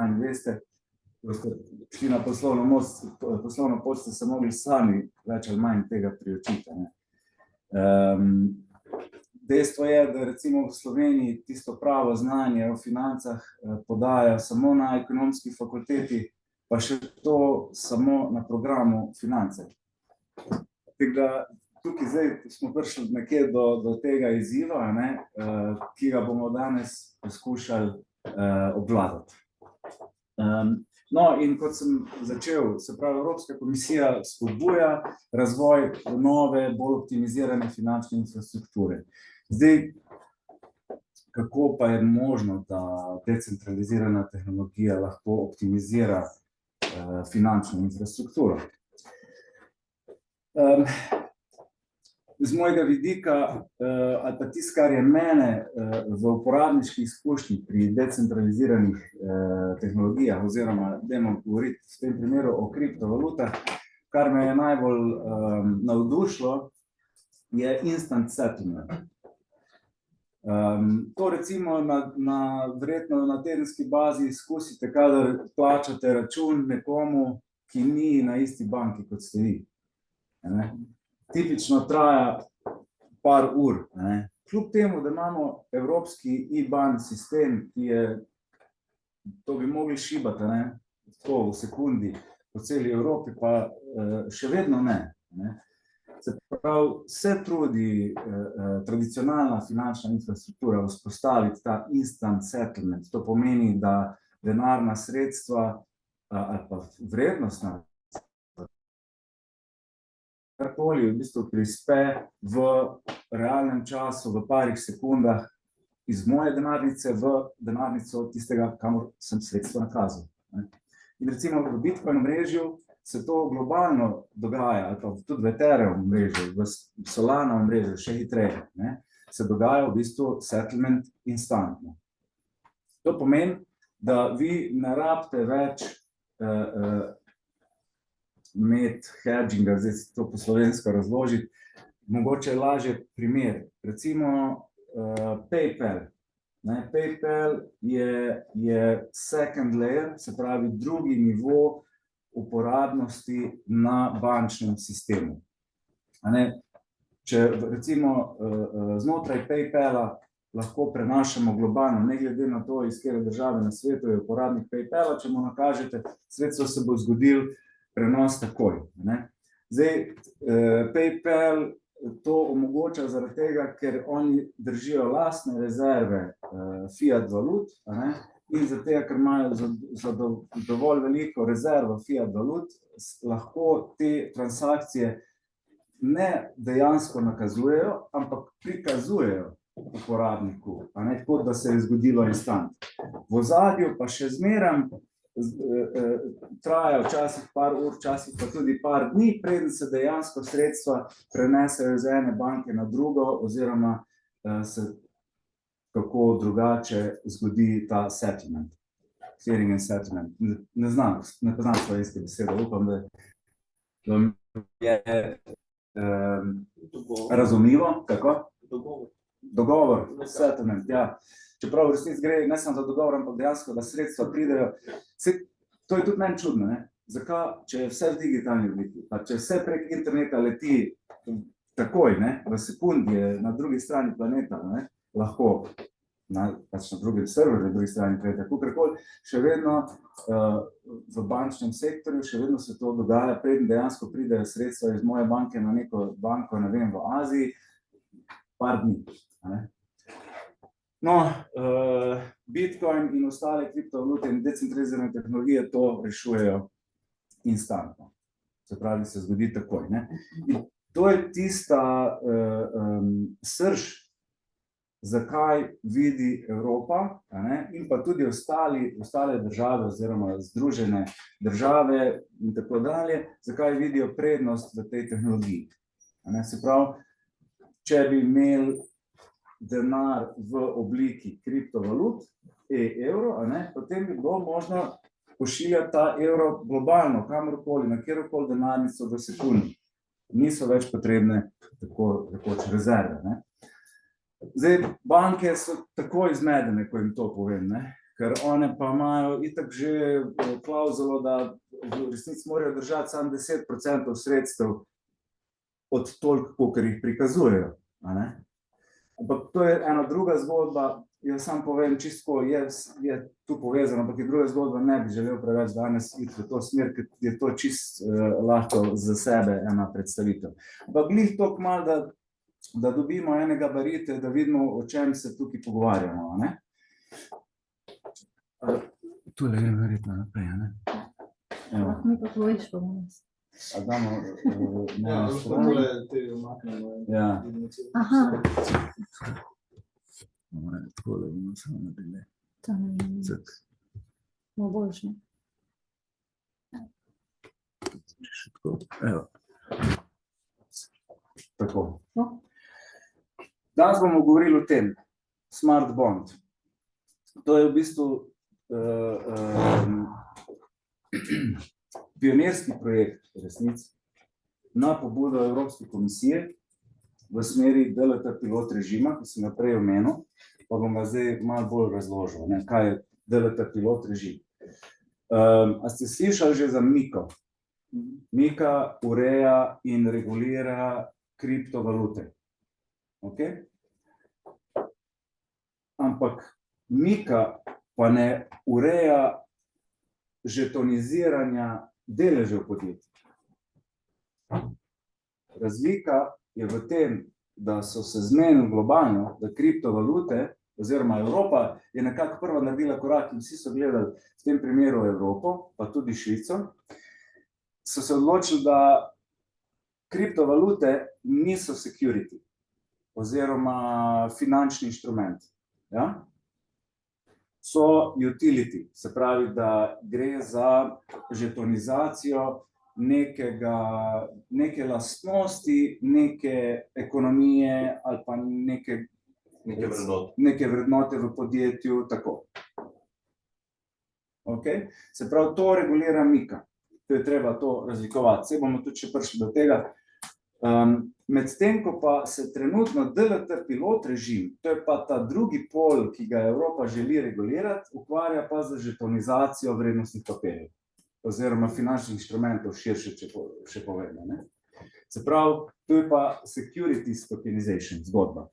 veste, ko ste šli na poslovno pot, ste se mogli sami več ali manj tega priučiti. Dejstvo je, da recimo v Sloveniji tisto pravo znanje o financah podajajo samo na ekonomski fakulteti, pa še to samo na programu finance. Tukaj zdaj smo prišli nekje do tega izziva, ki ga bomo danes poskušali obvladati. No, in kot sem začel, se pravi, Evropska komisija spodbuja razvoj nove, bolj optimizirane finančne infrastrukture. Zdaj, kako pa je možno, da decentralizirana tehnologija lahko optimizira finančno infrastrukturo? Z mojega vidika, ali pa tisto, kar je mene v uporabniški izkušnji pri decentraliziranih tehnologijah, oziroma dajmo govoriti v tem primeru o kriptovalutah, kar me je najbolj navdušilo, je instant settlement. To recimo verjetno na tedenski bazi izkusite, kadar plačate račun nekomu, ki ni na isti banki, kot ste vi. Tipično traja par ur. Kljub temu, da imamo evropski IBAN sistem, ki je, to bi mogli šibati, tako v sekundi po celi Evropi, pa še vedno ne. Se pravi, se trudi tradicionalna finančna infrastruktura vzpostaviti ta instant settlement. To pomeni, da denarna sredstva ali pa vrednostna karkoli v bistvu prispe v realnem času, v parih sekundah iz moje denarnice v denarnico tistega, kamor sem sredstvo nakazal. In recimo v Bitcoin omrežju se to globalno dogaja, ali pa tudi v Ethereum omrežju, v Solana omrežju, še hitreje, se dogaja v bistvu settlement instantno. To pomeni, da vi ne rabite več imeti hedginga, zdaj se to po slovensko razložiti, mogoče je lažje primer. Recimo PayPal. PayPal je second layer, se pravi drugi nivo uporabnosti na bančnem sistemu. Če recimo znotraj PayPala lahko prenašamo globalno, ne glede na to, iz katere države na svetu je uporabnik PayPala, če mu nakažete, sredstvo se bo zgodil prenos takoj. Zdaj, PayPal to omogoča zaradi tega, ker oni držijo lastne rezerve fiat valut, in zaradi tega, ker imajo za dovolj veliko rezervo fiat valut, lahko te transakcije ne dejansko nakazujejo, ampak prikazujejo uporabniku, tako da se je zgodilo instant. V ozadju pa še zmeraj traja včasih par ur, včasih pa tudi par dni, preden se dejansko sredstva prenesejo iz ene banke na drugo, oziroma se kako drugače zgodi ta settlement. Clearing and settlement. Ne poznam slovenske besede, upam, da je razumljivo. Kako? Dogovor, settlement, ja. Čeprav v resnici gre ne samo za dogovor, ampak dejansko, da sredstva pridejo. To je tudi meni čudno, Zakaj, če je vse v digitalni obliki, pa če vse prek interneta leti takoj, v sekundi je na drugi strani planeta, lahko, pač na drugem serverju, na drugi strani planeta, kakorkoli, še vedno v bančnem sektorju, še vedno se to dogaja, preden dejansko pridejo sredstva iz moje banke na neko banko, ne vem, v Aziji, par dni. No, Bitcoin in ostale kriptovalute in decentralizirane tehnologije to rešujejo instantno. Se pravi, se zgodi takoj. In to je tista srž, zakaj vidi Evropa in pa tudi ostale države oziroma združene države in tako dalje, zakaj vidijo prednost v tej tehnologiji. Se pravi, če bi imeli denar v obliki kriptovalut, evro, potem bi bilo možno pošiljati ta evro globalno, kamorkoli, na kjerokoli denarnico v sekundi. Niso več potrebne tako rekoč rezerve. Zdaj, banke so tako izmedene, ko jim to povem, ker one pa imajo itak že klauzulo, da v resnici morajo držati samo 10% sredstev od toliko, kolikor jih prikazujejo. A ne? Ampak to je ena druga zgodba, jaz sam povem čisto, je tu povezano, ampak je druga zgodba, ne bi želel preveč danes iti v to smer, ker je to čisto lahko za sebe ena predstavitev. Ampak glih toliko malo, da dobimo ene gabarite, da vidimo, o čem se tukaj pogovarjamo. A ne? Tule gre verjetno naprej, a ne? Lahko mi pa poveš, pa bom jaz. A damo te umaknemo. Ja. Aha. Takole bomo samo naredili. To ne vem. Cek. Bo boljše. Še tako. Evo. Tako. No. Danes bomo govorili o tem. Smart bond. To je v bistvu pionirski projekt v resnici na pobudo Evropske komisije v smeri DLT pilot režima, ki sem ga prej omenil, pa bom ga zdaj malo bolj razložil, ne, kaj je DLT pilot režim. A ste slišali že za MiCA? MiCA ureja in regulira kriptovalute. Okay? Ampak MiCA pa ne ureja žetoniziranja deležev podjetij. Razlika je v tem, da so se zmenili globalno, da kriptovalute, oziroma Evropa je nekako prva naredila korak in vsi so gledali v tem primeru Evropo, pa tudi Švico, so se odločili, da kriptovalute niso security, oziroma finančni inštrument. Ja? So utility, se pravi, da gre za žetonizacijo neke lastnosti, neke ekonomije ali pa neke vrednote v podjetju, tako. Okay? Se pravi, to regulira MiCA. To je treba to razlikovati. Saj bomo tudi še prišli do tega. Medtem ko pa se trenutno DLT pilot režim, to je pa ta drugi pol, ki ga Evropa želi regulirati, ukvarja pa z žetonizacijo vrednostnih papirjev oziroma finančnih inštrumentov širše, če še povedno. Ne? Se pravi, to je pa securities tokenization zgodba.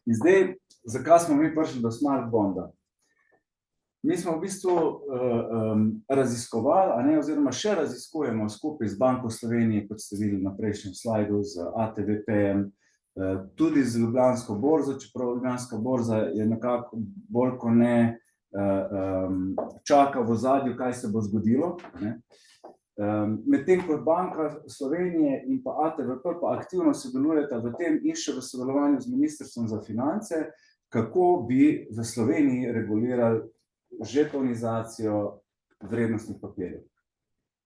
In zdaj, zakaj smo mi prišli do smart bonda? Mi smo v bistvu raziskovali, a ne, oziroma še raziskujemo skupaj z Banko Slovenije, kot ste videli na prejšnjem slajdu, z ATVP-jem, tudi z Ljubljansko borzo, čeprav Ljubljanska borza je nekako bolj kot ne čaka v ozadju, kaj se bo zgodilo. Medtem ko Banka Slovenije in pa ATVP pa aktivno sodelujeta v tem in še v sodelovanju z Ministrstvom za finance, kako bi v Sloveniji regulirali žetonizacijo vrednostnih papirjev.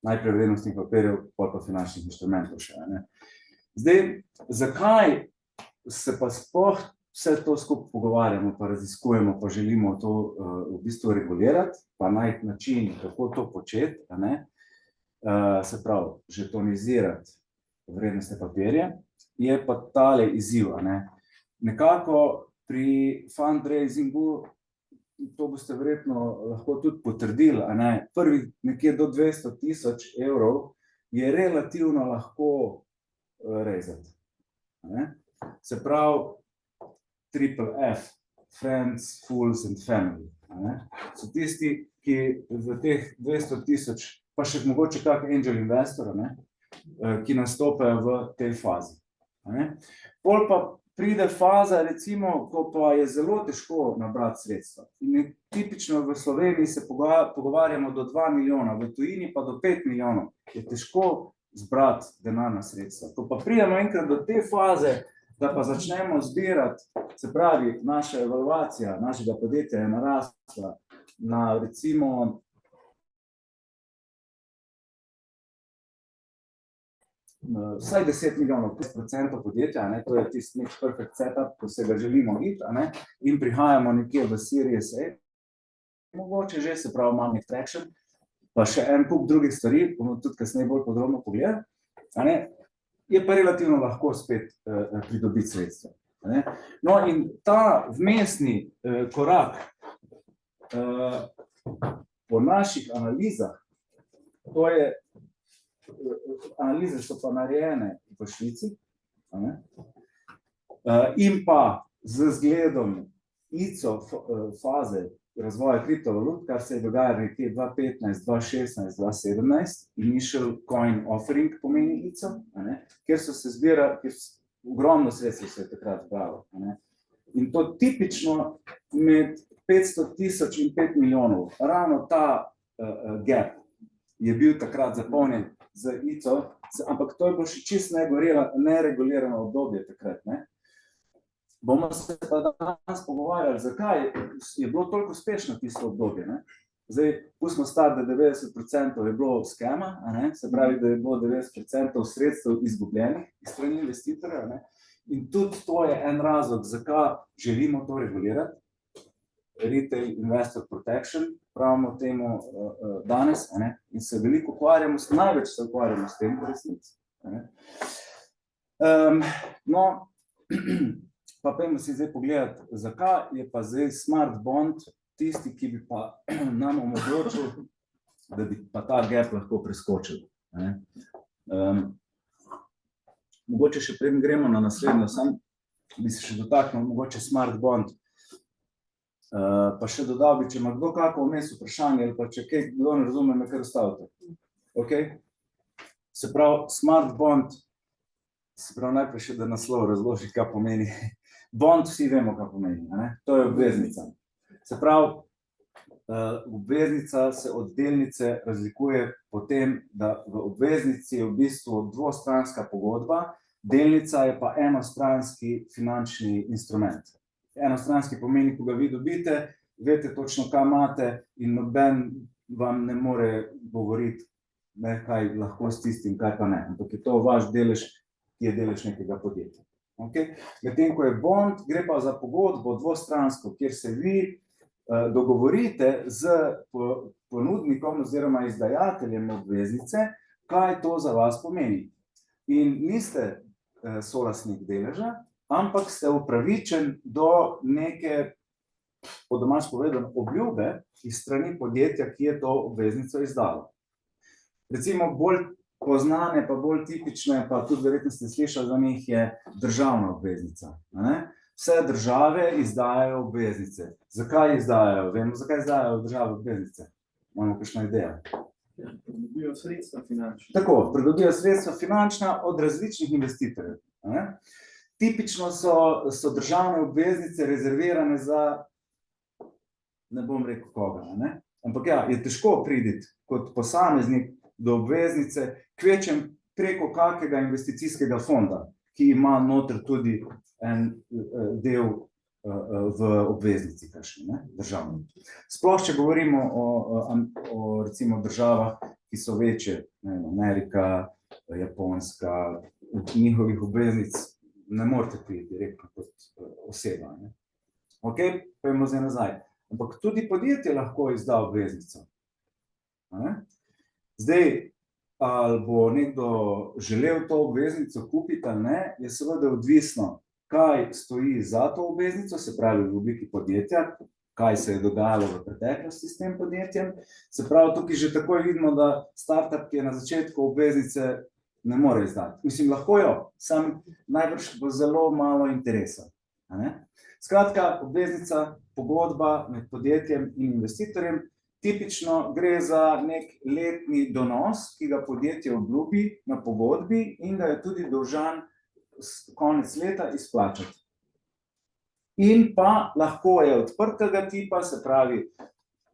Najprej vrednostnih papirjev, pa finančnih inštrumentov še. Ne? Zdaj, zakaj se pa sploh vse to skupaj pogovarjamo, pa raziskujemo, pa želimo to v bistvu regulirati, pa najti način, kako to početi, a ne? Se pravi, žetonizirati vrednostne papirje, je pa tale izziv, a ne? Nekako pri fundraisingu, to boste verjetno lahko tudi potrdili, a ne, prvih nekje do 200,000 evrov je relativno lahko rezati. Se pravi, triple F, friends, fools and family. So tisti, ki v teh 200,000, pa še mogoče kak angel investor, ki nastopajo v tej fazi. Pol pa pride faza, recimo, ko pa je zelo težko nabrati sredstva. In tipično v Sloveniji se pogovarjamo do 2 milijona, v tujini pa do 5 milijonov. Je težko zbrati denarna sredstva. Ko pa pridemo enkrat do te faze, da pa začnemo zbirati, se pravi, naša evaluacija našega podjetja je narasla na recimo vsaj 10 milijonov, 5% podjetja, to je tisti nek perfect setup, ko se ga želimo iti, in prihajamo nekje v Series A, mogoče že, se pravi, imam nek traction, pa še en kup drugih stvari, bomo tudi kasneje bolj podrobno pogledali, je pa relativno lahko spet pridobiti sredstva. No in ta vmesni korak po naših analizah, to je, analize so pa narejene v Švici, a ne? In pa z zgledom ICO faze razvoja kriptovalut, kar se je dogajalo nekje 2015, 2016, 2017, Initial Coin Offering pomeni ICO, a ne? Kjer so se zbirali, ogromno sredstev se je takrat zbralo, a ne? In to tipično med 500 000 in 5 milijonov, ravno ta gap je bil takrat zapolnjen z ICO, ampak to je bilo še čisto neregulirano obdobje takrat, ne? Bomo se pa danes pogovarjali, zakaj je bilo toliko uspešno tisto obdobje, ne? Zdaj, pustimo stati, da 90% je bilo skema, a ne? Se pravi, da je bilo 90% sredstev izgubljenih iz strani investitorjev, ne? In tudi to je en razlog, zakaj želimo to regulirati. Retail Investor Protection, pravimo temu danes, a ne? In se veliko ukvarjamo, največ se ukvarjamo s tem v resnici, a ne? No, pa pojdimo si zdaj pogledati, zakaj je pa zdaj Smart Bond tisti, ki bi pa nam omogočil, da bi pa ta gap lahko preskočil, a ne? Mogoče še preden gremo na naslednjo, sam bi se še dotaknil mogoče Smart Bond, pa še dodal bi, če ima kdo kako vmes vprašanje, ali pa če kaj kdo ne razume, me kar ostavite. Ok? Se pravi, Smart Bond, se pravi najprej še, da naslov razloži, kaj pomeni. Bond vsi vemo, kaj pomeni, a ne? To je obveznica. Se pravi, obveznica se od delnice razlikuje po tem, da v obveznici je v bistvu dvostranska pogodba, delnica je pa enostranski finančni instrument. Enostranski pomeni, ko ga vi dobite, veste točno, kaj imate in noben vam ne more govoriti, ne, kaj lahko s tistim, kaj pa ne. Ampak je to vaš delež, ki je delež nekega podjetja. Okay? Medtem ko je bond, gre pa za pogodbo dvostransko, kjer se vi dogovorite z ponudnikom oziroma izdajateljem obveznice, kaj to za vas pomeni. In niste solastnik deleža, ampak ste upravičen do neke, po domač povedano, obljube iz strani podjetja, ki je to obveznico izdalo. Recimo bolj poznane, pa bolj tipične, pa tudi verjetno ste slišali za njih, je državna obveznica, ne? Vse države izdajajo obveznice. Zakaj izdajajo? Vemo, zakaj izdajajo države obveznice? Imamo kakšno idejo? Pridobijo sredstva finančna. Tako, pridobijo sredstva finančna od različnih investitorjev, ne? Tipično so državne obveznice rezervirane za, ne bom rekel koga, ne? Ampak ja, je težko priti kot posameznik do obveznice, kvečem preko kakega investicijskega fonda, ki ima noter tudi en del v obveznici, kakšni, ne, državni. Sploh, če govorimo o recimo državah, ki so večje, ne vem, Amerika, Japonska, njihovih obveznic ne morete priti direktno kot oseba, ne. Ok, pojdimo zdaj nazaj. Ampak tudi podjetje lahko izda obveznico, ne. Zdaj, ali bo nekdo želel to obveznico kupiti ali ne, je seveda odvisno, kaj stoji za to obveznico, se pravi v obliki podjetja, kaj se je dogajalo v preteklosti s tem podjetjem. Se pravi, tukaj že takoj vidimo, da startup, ki je na začetku obveznice, ne more izdati. Mislim, lahko jo, sam najbrž bo zelo malo interesa, a ne? Skratka, obveznica, pogodba med podjetjem in investitorjem, tipično gre za nek letni donos, ki ga podjetje obljubi na pogodbi in ga je tudi dolžan konec leta izplačati. In pa lahko je odprtega tipa, se pravi,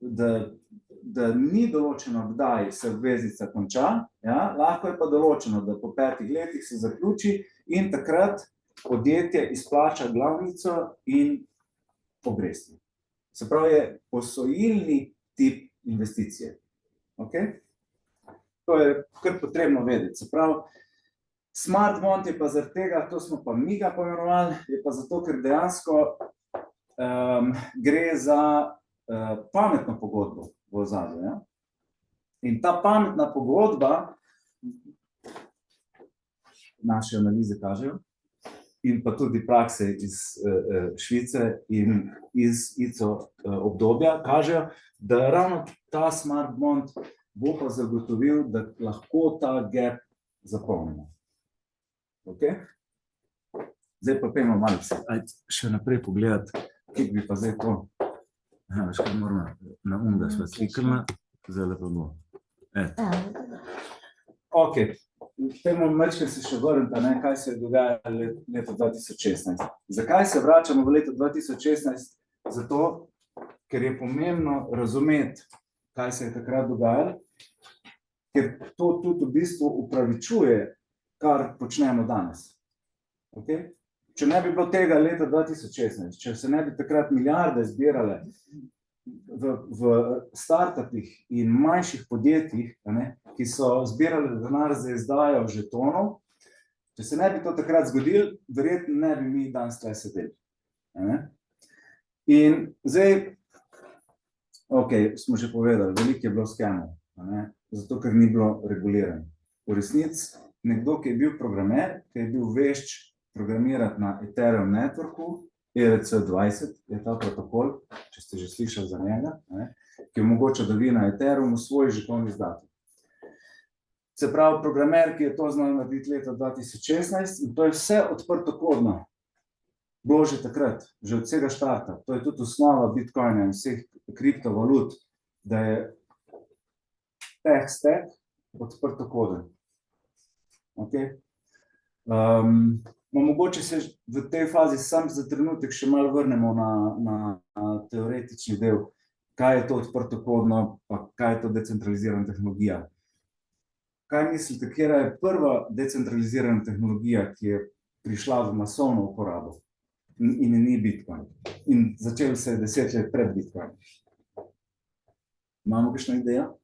da ni določeno, kdaj se obveznica konča, ja, lahko je pa določeno, da po 5 letih se zaključi in takrat podjetje izplača glavnico in obresti. Se pravi, je posojilni tip investicije. Ok? To je kar potrebno vedeti. Se pravi, Smart Bond je pa zaradi tega, to smo pa mi ga poimenovali, je pa zato, ker dejansko gre za pametno pogodbo v ozadju, ja? In ta pametna pogodba, naše analize kažejo, in pa tudi prakse iz Švice in iz ICO obdobja kažejo, da ravno ta smart bond bo pa zagotovil, da lahko ta gap zapolnimo. Okay? Zdaj pa pojmo malo še naprej pogledati, kje bi pa zdaj to. Veš, kaj moramo na umda svetlikama, zdaj pa bo. Ok, temu mečke se še vrnita, kaj se je dogajalo leta 2016. Zakaj se vračamo v leto 2016? Zato, ker je pomembno razumeti, kaj se je takrat dogajalo, ker to tudi v bistvu upravičuje, kar počnemo danes. Okay? Če ne bi bilo tega leta 2016, če se ne bi takrat milijarde zbirale v startupih in manjših podjetjih, ki so zbirali denar za izdajo žetonov, če se ne bi to takrat zgodilo, verjetno ne bi mi danes tukaj sedeli. In zdaj, ok, smo že povedali, veliko je bilo skemov, zato ker ni bilo regulirano. V resnici, nekdo, ki je bil programer, ki je bil vešč programirati na Ethereum networku, ERC20 je ta protokol, če ste že slišali za njega, ki omogoča, da vi na Ethereumu svoj žeton izdate. Se pravi, programer, ki je to znal narediti leta 2016, in to je vse odprtokodno, bilo že takrat, že od vsega štarta. To je tudi osnova Bitcoina in vseh kriptovalut, da je tech stack odprtokoden. Okay? Mogoče se v tej fazi sam za trenutek še malo vrnemo na teoretični del, kaj je to odprtokodno, pa kaj je to decentralizirana tehnologija. Kaj mislite, katera je prva decentralizirana tehnologija, ki je prišla v masovno uporabo in ni Bitcoin? In začel se je 10 let pred Bitcoin. Imamo kakšno idejo?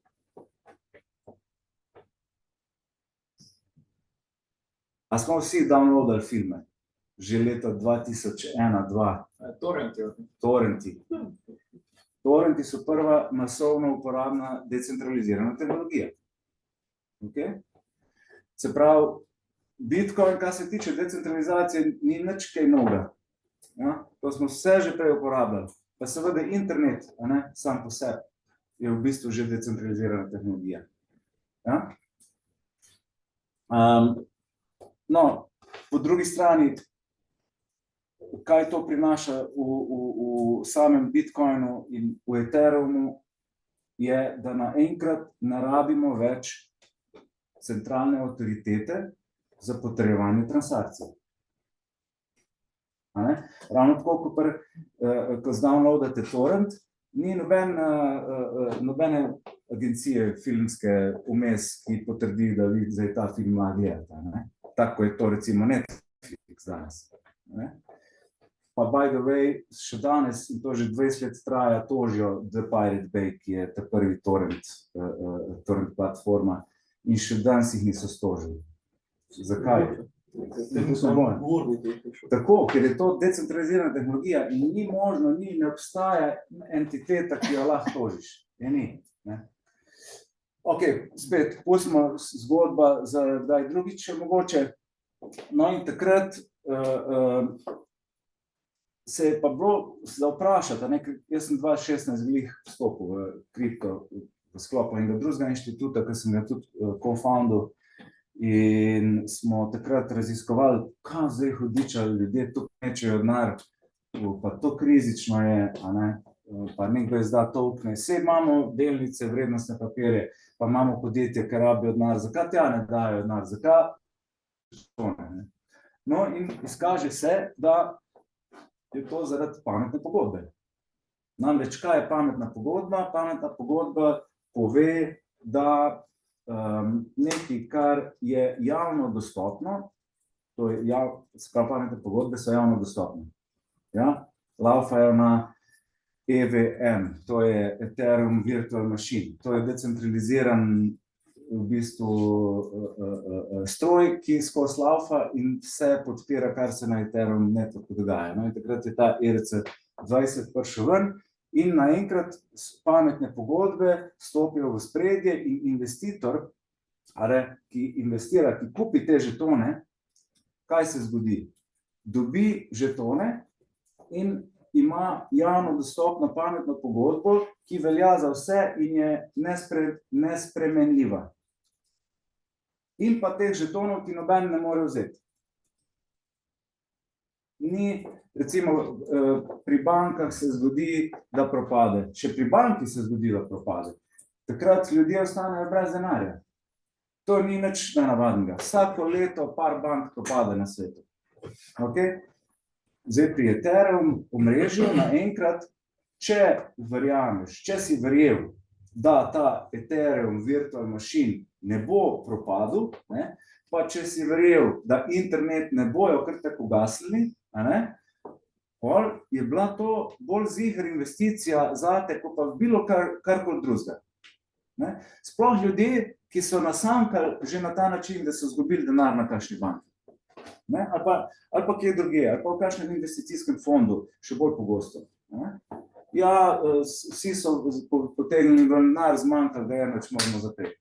A smo vsi downloadali filme? Že leta 2001-2002? Torrenti. Torrenti so prva masovno uporabna decentralizirana tehnologija. Okay? Se pravi, Bitcoin, kar se tiče decentralizacije, ni nič kaj novega. To smo vse že prej uporabljali. Pa seveda internet, sam po sebi, je v bistvu že decentralizirana tehnologija. No, po drugi strani, kaj to prinaša v samem Bitcoinu in v Ethereumu, je, da naenkrat ne rabimo več centralne avtoritete za potrjevanje transakcij. Ravno tako, ko zdownloadate torrent, ni nobene agencije filmske vmes, ki potrdi, da vi zdaj ta film gledate. Tako je to recimo Netflix danes. Pa by the way, še danes, in to že 20 let traja, tožijo The Pirate Bay, ki je ta prvi torrent platforma, in še danes jih niso stožili. Zakaj? Tako, ker je to decentralizirana tehnologija in ni možno, ne obstaja entiteta, ki jo lahko tožiš. Ni. Ok, spet, pustimo zgodba za kdaj drugič še mogoče. No in takrat se je pa bilo za vprašati, jaz sem 2016 glih vstopil v kripto v sklopu enega drugega inštituta, ki sem ga tudi co-foundil, in smo takrat raziskovali, kaj zdaj hudiča, ljudje to mečejo denar, pa to krizično je, pa nekdo izda token, vse imamo delnice, vrednostne papirje, pa imamo podjetje, ki rabijo denar, zakaj tja ne dajo denar, zakaj? No in izkaže se, da je to zaradi pametne pogodbe. Namreč, kaj je pametna pogodba? Pametna pogodba pove, da nekaj, kar je javno dostopno, to je pametne pogodbe so javno dostopne. Laufajo na EVM, to je Ethereum Virtual Machine, to je decentraliziran v bistvu stroj, ki skozi laufa in vse podpira, kar se na Ethereum networku dogaja. In takrat je ta ERC20 prišel ven in naenkrat pametne pogodbe stopijo v spredje in investitor, ki investira, ki kupi te žetone, kaj se zgodi? dobi žetone in ima javno dostopno pametno pogodbo, ki velja za vse in je nespremenljiva. In pa teh žetonov ti noben ne more vzeti. Ni, recimo, pri bankah se zgodi, da propade. Še pri banki se zgodi, da propade. Takrat ljudje ostanejo brez denarja. To ni nič nenavadnega. Vsako leto par bank propade na svetu. Okay? Zdaj pri Ethereum omrežju naenkrat, če verjameš, če si verjel, da ta Ethereum virtual machine ne bo propadel, ne, pa če si verjel, da internet ne bojo kar tako gasili, pol je bila to bolj ziher investicija zate, kot pa bilo karkoli drugega. Sploh ljudje, ki so nasamkali že na ta način, da so izgubili denar na kakšni banki. Ali pa kje drugje, ali pa v kakšnem investicijskem fondu, še bolj pogosto. Ja, vsi so potegnili ven denar, zmanjkali, da enoč moramo zapreti.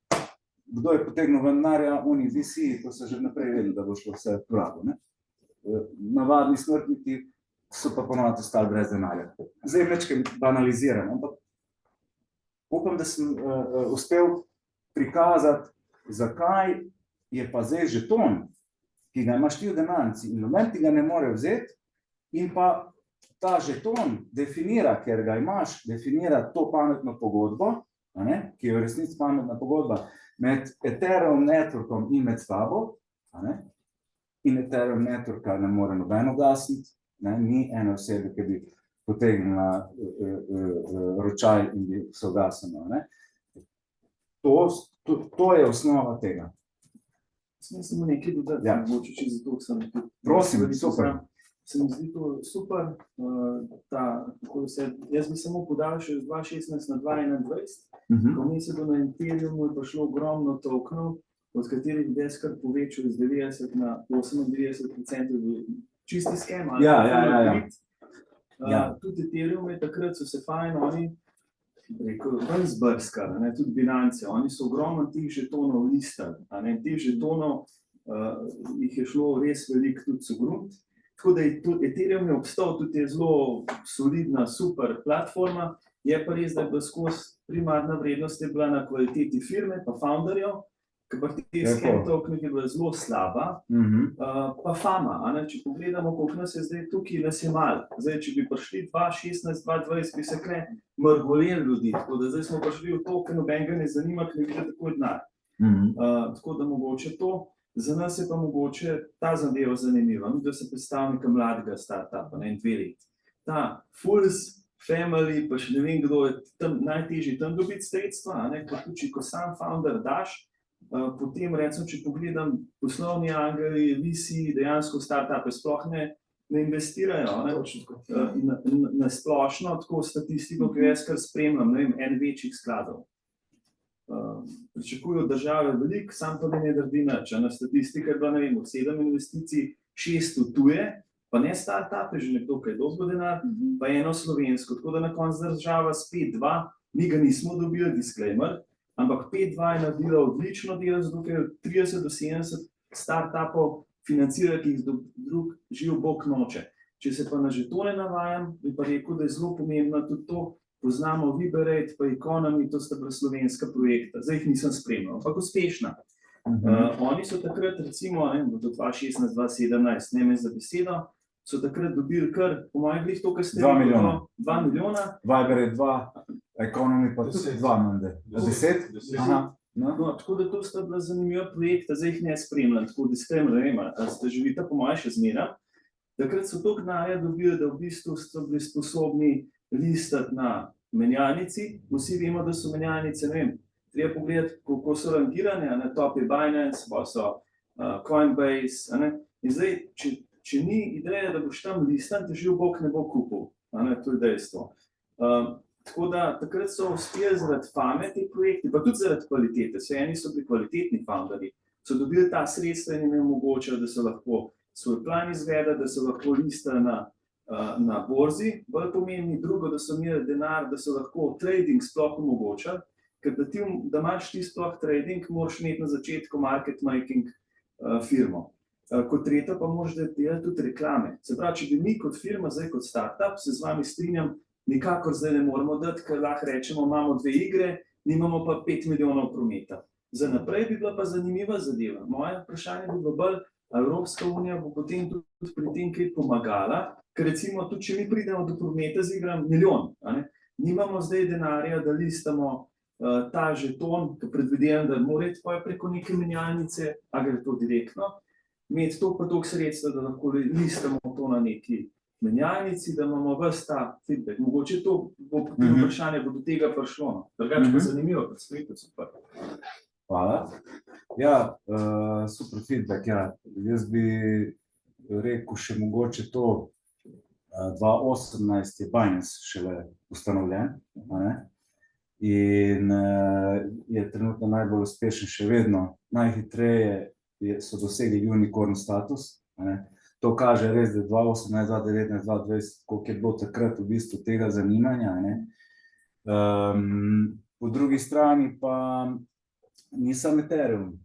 Kdo je potegnil ven denarja? Oni visi, to so že naprej vedeli, da bo šlo vse pravo. Navadni smrtniki so pa ponovno ostali brez denarja. Zdaj večkrat banaliziram, ampak upam, da sem uspel prikazati, zakaj je pa zdaj žeton, ki ga imaš ti v denarnici in noben ti ga ne more vzeti, in pa ta žeton definira, ker ga imaš, definira to pametno pogodbo, ki je v resnici pametna pogodba med Ethereum networkom in med tabo, in Ethereum networka ne more noben ugasniti, ni ene osebe, ki bi potegnila ročaj in bi se ugasnila. To je osnova tega. Sem samo nekaj dodati, mogoče če zato sem tudi. Prosim, super. Se mi zdi to super, jaz bi samo podaljšal z 2016 na 2021, ko mi se bo na Ethereumu pa šlo ogromno tokenov, od katerih deskar povečal z 90 na 98% čisti skem. Tudi Ethereum je takrat, so se fajn, oni ven zbrskali, tudi Binance, oni so ogromno tih žetonov listali, teh žetonov jih je šlo res veliko tudi so grunt. Tako da Ethereum je obstal, tudi je zelo solidna, super platforma, je pa res, da je bila skozi primarna vrednost je bila na kvaliteti firme, pa founderjev, ker pa te skem tokenih je bila zelo slaba, pa fama. Če pogledamo, koliko nas je zdaj tukaj, nas je malo. Zdaj, če bi prišli 2016, 2020, bi se kle mrgoleli ljudi, tako da zdaj smo prišli v to, ker nobenega ne zanima, ker ne vidi tako denar. Tako da mogoče to. Za nas je pa mogoče ta zadeva zanimiva, da se predstavnika mladega startupa, 2 let. Ta Fools, Family, pa še ne vem, kdo je tam najtežji tam dobiti sredstva, pa tudi, ko sam founder daš, potem recimo, če pogledam poslovni angeli, VC, dejansko startupe sploh ne investirajo, na splošno, tako statistiko, ki jaz kar spremljam, en večjih skladov. Pričakujo države veliko, sam pa ne naredi nič. Na statistika je bila, 7 investicij, 6 v tuje, pa ne startupe, že nekdo, kaj dobo denar, pa eno slovensko, tako da na koncu država s 5-2, mi ga nismo dobili, disclaimer, ampak 5-2 je naredila odlično delo, zato ker 30 do 70 startupov financira, ki jih drug živ bog noče. Če se pa na žetone navajam, bi pa rekel, da je zelo pomembno tudi to, poznamo Viberate, pa Economy, to sta bila slovenska projekta, zdaj jih nisem spremljal, ampak uspešna. Oni so takrat, recimo, do 2016-2017, ne me za besedo, so takrat dobili kar, po mojih glih to, kar ste 2 milijona. 2 milijona. Viberate 2, Economy pa 2 mende. 10? Tako da to sta bila zanimiva projekta, zdaj jih ne spremljam, tako da spremljam, ne vem, ali ste živita po mojih še zmeraj. Takrat so toliko denarja dobili, da v bistvu so bili sposobni listati na menjalnici. Vsi vemo, da so menjalnice, ne vem, treba pogledati, kako so rangirane, na top je Binance, pa so Coinbase, in zdaj, če ni ideja, da boš tam listan, te živ bog ne bo kupil, to je dejstvo. Tako da takrat so uspeli zaradi fame te projekte, pa tudi zaradi kvalitete, vse eni so bili kvalitetni founderji, so dobili ta sredstva in jim omogočili, da so lahko svoj plan izvedeli, da so lahko listali na borzi, bolj pomembni drugo, da so imeli denar, da so lahko trading sploh omogočali, ker da imaš ti sploh trading, moraš imeti na začetku market making firmo. Kot tretja pa moraš delati tudi reklame. Se pravi, če bi mi kot firma, zdaj kot startup, se z vami strinjam, nikakor zdaj ne moramo dati, ker lahko rečemo, imamo 2 igre, nimamo pa 5 milijonov prometa. Za naprej bi bila pa zanimiva zadeva. Moje vprašanje bi bilo bolj, a Evropska unija bo potem tudi pri tem kaj pomagala, ker recimo tudi, če mi pridemo do prometa z igram milijon, nimamo zdaj denarja, da listamo ta žeton, ki predvidevam, da mora iti preko neke menjalnice, a gre to direktno, imeti toliko pa toliko sredstva, da lahko listamo to na neki menjalnici, da imamo ves ta feedback. Mogoče to bo potem vprašanje, bo do tega prišlo. Drugače pa zanimivo, predstavitev super. Hvala. Ja, super feedback. Ja. Jaz bi rekel še mogoče to, 2018 je Binance šele ustanovljen, in je trenutno najbolj uspešen še vedno. Najhitreje so dosegli unicorn status. To kaže res, da 2018, 2019, 2020, koliko je bilo takrat v bistvu tega zanimanja. Po drugi strani pa ni samo Ethereum.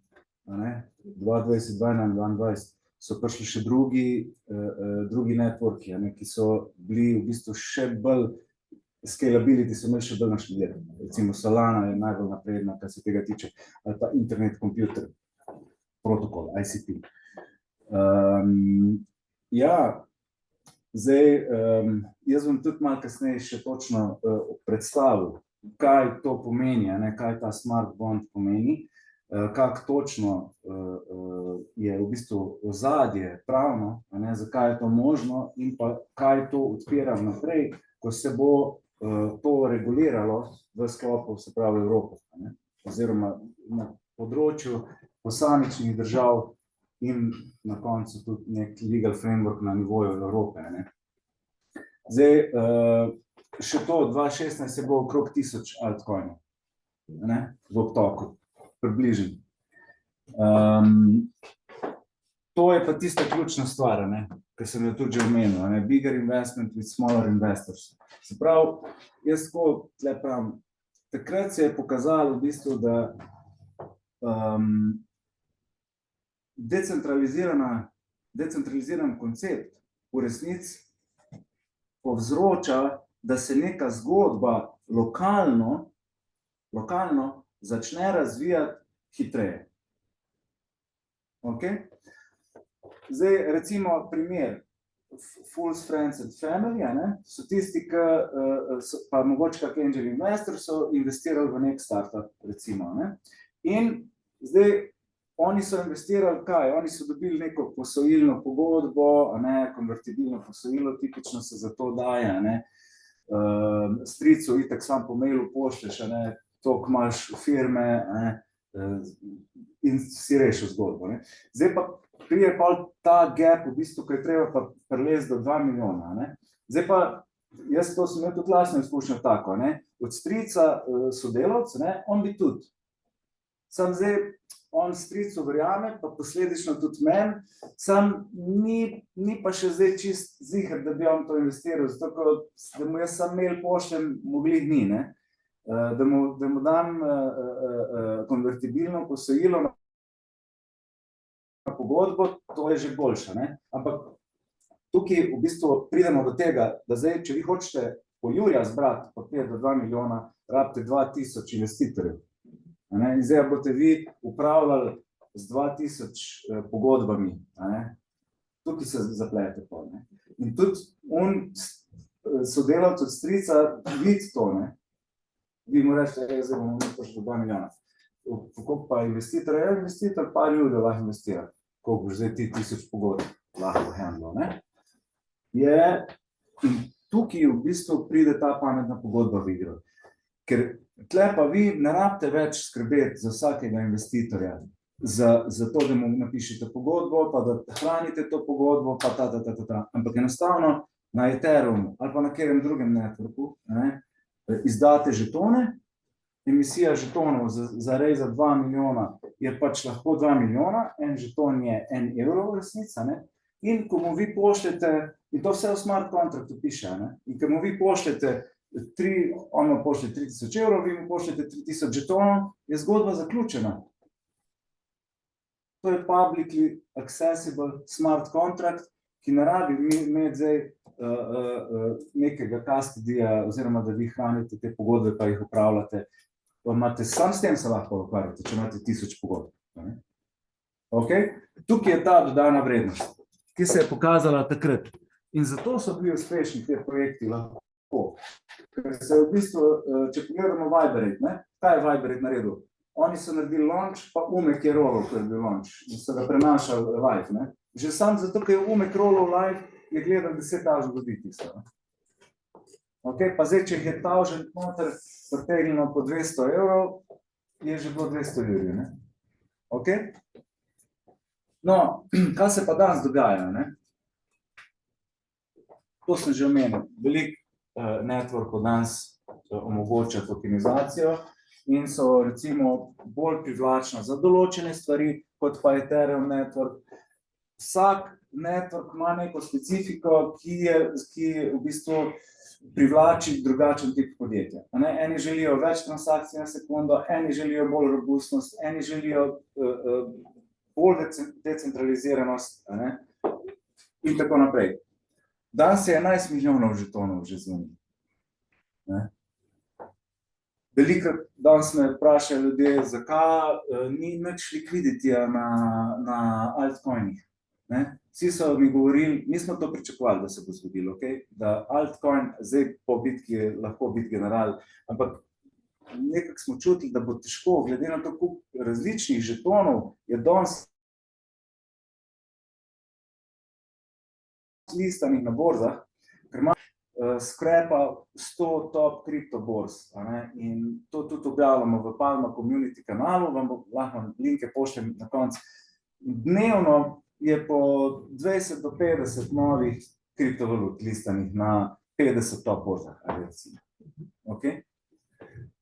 2020, 2021 so prišli še drugi networki, ki so bili v bistvu še bolj scalability, so imeli še bolj naštudirani. Recimo Solana je najbolj napredna, kar se tega tiče, ali pa Internet Computer protokol, ICP. Ja, zdaj, jaz bom tudi malo kasneje še točno predstavil, kaj to pomeni, kaj ta smart bond pomeni, kako točno je v bistvu ozadje pravno, zakaj je to možno in pa kaj to odpira naprej, ko se bo to reguliralo v sklopu, se pravi Evrope, oziroma na področju posamičnih držav in na koncu tudi nek legal framework na nivoju Evrope. Zdaj, še to, 2016 je bilo okrog 1000 altcoinov v obtoku, približno. To je pa tista ključna stvar, ki sem jo tudi že omenil, bigger investment with smaller investors. Se pravi, jaz tako tle pravim, takrat se je pokazalo v bistvu, da decentraliziran koncept v resnici povzroča, da se neka zgodba lokalno začne razvijati hitreje. Zdaj, recimo primer, Fools, Friends and Family, so tisti, pa mogoče kak angel investor, so investirali v nek startup, recimo. In zdaj, oni so investirali kaj? Oni so dobili neko posojilno pogodbo, konvertibilno posojilo, tipično se za to daje, stricu itak sam po mailu pošlješ, toliko imaš firme, in si rešil zgodbo. Zdaj pa prije pa ta gap, v bistvu, ko je treba pa prelesti do 2 milijona. Zdaj pa, jaz to sem imel tudi lastno izkušnjo tako, od strica sodelavc, on bi tudi. Sam zdaj, on stricu verjame, pa posledično tudi meni, sam ni pa še zdaj čist ziher, da bi on to investiral, zato da mu jaz sam mail pošljem, mogli dni, da mu dam konvertibilno posojilo na pogodbo, to je že boljše. Ampak tukaj v bistvu pridemo do tega, da zdaj, če vi hočete po Jurja zbrati papir do 2 milijona, rabite 2000 investitorjev. In zdaj boste vi upravljali z 2000 pogodbami. Tukaj se zaplete pol. In tudi on sodelavc od strica vidi to. Vi mu rečete, zdaj bomo mi prišli do 2 milijona. Koliko pa investitor je? Investitor par ljudi lahko investira. Koliko boš zdaj ti 1000 pogodb lahko handlo. In tukaj v bistvu pride ta pametna pogodba v igro. Ker tle pa vi ne rabite več skrbeti za vsakega investitorja, za to, da mu napišete pogodbo, pa da hranite to pogodbo, pa ampak enostavno na Ethereumu ali pa na katerem drugem networku izdate žetone, emisija žetonov za rej za 2 milijona je pač lahko 2 milijona, en žeton je 1 evro v resnici, in ko mu vi pošljete, in to vse v smart kontraktu piše, in ko mu vi pošljete on mu pošlje 3000 evrov, vi mu pošljete 3000 žetonov, je zgodba zaključena. to je publicly accessible smart contract, ki ne rabi imeti zdaj nekega custodija, oziroma da vi hranite te pogodbe, pa jih upravljate. Pa imate, sam s tem se lahko ukvarjate, če imate 1000 pogodb. Okay? Tukaj je ta dodana vrednost, ki se je pokazala takrat. In zato so bili uspešni te projekti lahko. Ker se v bistvu, če pogledamo Viberate, ne? Kaj je Viberate naredil? Oni so naredili launch, pa Umek je rolal, ko je bil launch. In so ga prenašali live. Ne? Že sam zato, ker je Umek rolal live, je gledal 10,000 ljudi tisto. Okay? Pa zdaj, če jih je 1000 noter pretegnilo po 200 evrov, je že bilo 200 ljudi. Ne? Okay? No, kaj se pa danes dogaja? Ne? To sem že omenil. Veliko networkov danes omogoča tokenizacijo in so recimo bolj privlačna za določene stvari, kot pa Ethereum network. Vsak network ima neko specifiko, ki v bistvu privlači drugačen tip podjetja. Eni želijo več transakcij na sekundo, eni želijo bolj robustnost, eni želijo bolj decentraliziranost, in tako naprej. Danes je 11 milijonov žetonov že zunaj. Velikokrat danes me vprašajo ljudje, zakaj ni nič likviditija na altcoinih. Vsi so mi govorili, mi smo to pričakovali, da se bo zgodilo, okay? Da altcoin zdaj po bitki lahko biti general, ampak nekako smo čutili, da bo težko, glede na to, koliko različnih žetonov je danes listanih na borzah, ker ima skrepa 100 top kriptoborz, in to tudi objavljamo v Palma Community kanalu, vam lahko linke pošljem na koncu. Dnevno je po 20 do 50 novih kriptovalut listanih na 50 top borzah, recimo. Okay?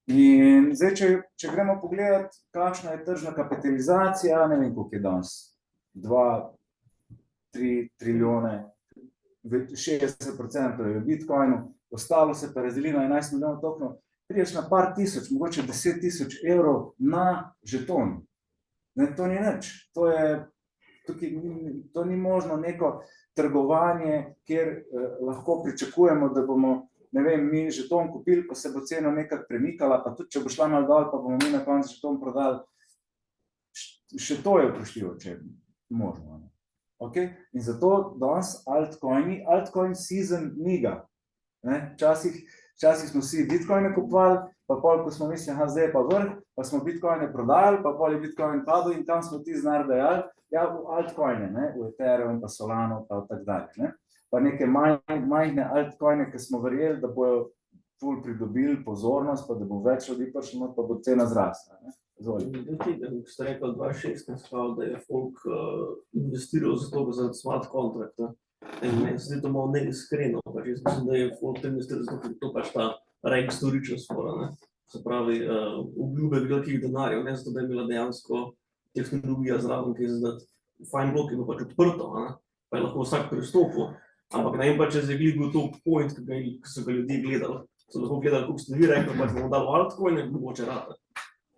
In zdaj, če gremo pogledati, kakšna je tržna kapitalizacija, ne vem, koliko je danes, 2-3 trilijone, 60% je v Bitcoinu, ostalo se pa razdeli na 11 milijonov tokenov, prideš na par tisoč, mogoče 10.000 evrov na žeton. To ni nič, to ni možno neko trgovanje, kjer lahko pričakujemo, da bomo, ne vem, mi žeton kupili, pa se bo cena nekako premikala, pa tudi če bo šla malo dol, pa bomo mi na koncu žeton prodali. Še to je vprašljivo, če je možno. Okay? In zato danes altcoin season niga. Včasih smo vsi bitcoine kupovali, pa pol, ko smo mislili, zdaj je pa vrh, pa smo bitcoine prodali, pa pol je bitcoin padel in tam smo ti znar dajali, ja, v altcoine, v Ethereum, pa Solano, pa tako dalje. Pa neke majhne altcoine, ki smo verjeli, da bojo ful pridobili pozornost, pa da bo več ljudi prišlo, pa bo cena zrasla. Ste rekli 2016, da je folk investiral za smart contract. In meni se zdi to malo neiskreno, pač jaz mislim, da je folk investiral zato, ker to pač ta rank storage spora. Se pravi, obljube velikih denarjev, ne zato, da je imela dejansko tehnologija zraven, ki je zdaj fajn blok, ki bo pač odprto, pa je lahko vsak pristopil. Ampak ne vem pa, če je bil to point, ki so ga ljudje gledali. So lahko gledali, koliko ste vi rekli, pač bomo dali altcoin, in mogoče rata.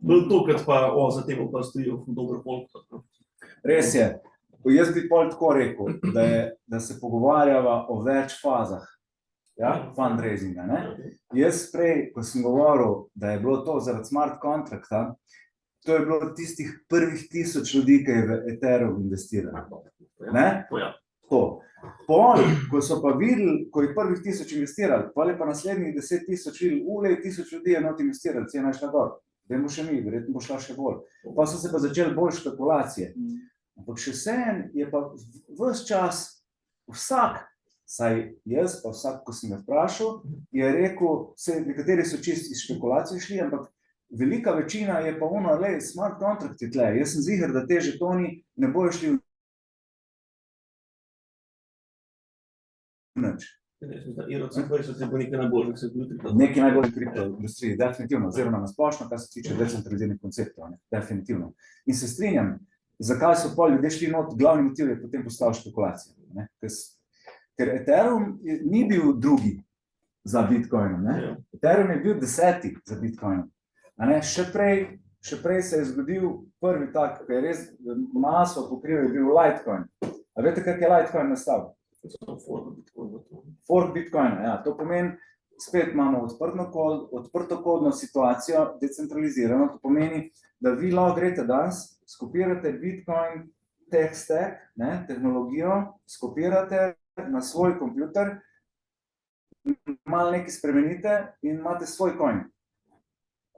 Bolj to, kot pa za tem pa stojijo dobro folk. Res je. Jaz bi pol tako rekel, da se pogovarjava o več fazah fundraisinga. Jaz prej, ko sem govoril, da je bilo to zaradi smart contracta, to je bilo tistih prvih 1000 ljudi, ki je v Ethereum investiralo. Pol, ko so pa videli, ko je prvih 1000 investirali, pol je pa naslednjih 10.000 videli, 1000 ljudi je not investirali, cena je šla gor. Vemo še mi, verjetno bo šla še bolj. Pa so se pa začeli bolj špekulacije. Ampak še vseeno je pa ves čas vsak, saj jaz pa vsak, ko sem ga vprašal, je rekel, nekateri so čisto iz špekulacij šli, ampak velika večina je pa ono, smart contract je tle. Jaz sem ziher, da te žetoni ne bojo šli v nič. Nekaj najboljših kriptoindustrij, definitivno, oziroma na splošno, kar se tiče decentraliziranih konceptov, definitivno. In se strinjam, zakaj so pol ljudje šli not, glavni motiv je potem postal špekulacija. Ker Ethereum ni bil drugi za Bitcoinom, Ethereum je bil 10. za Bitcoinom. Še prej še prej se je zgodil prvi tak, ki je res maso pokril, je bil Litecoin. A veste, kak je Litecoin nastal? Fork Bitcoina, ja. To pomeni, spet imamo odprtokodno situacijo, decentralizirano. To pomeni, da vi lahko greste danes, skopirate Bitcoin tech stack, ne, tehnologijo, skopirate na svoj kompjuter, malo nekaj spremenite in imate svoj coin.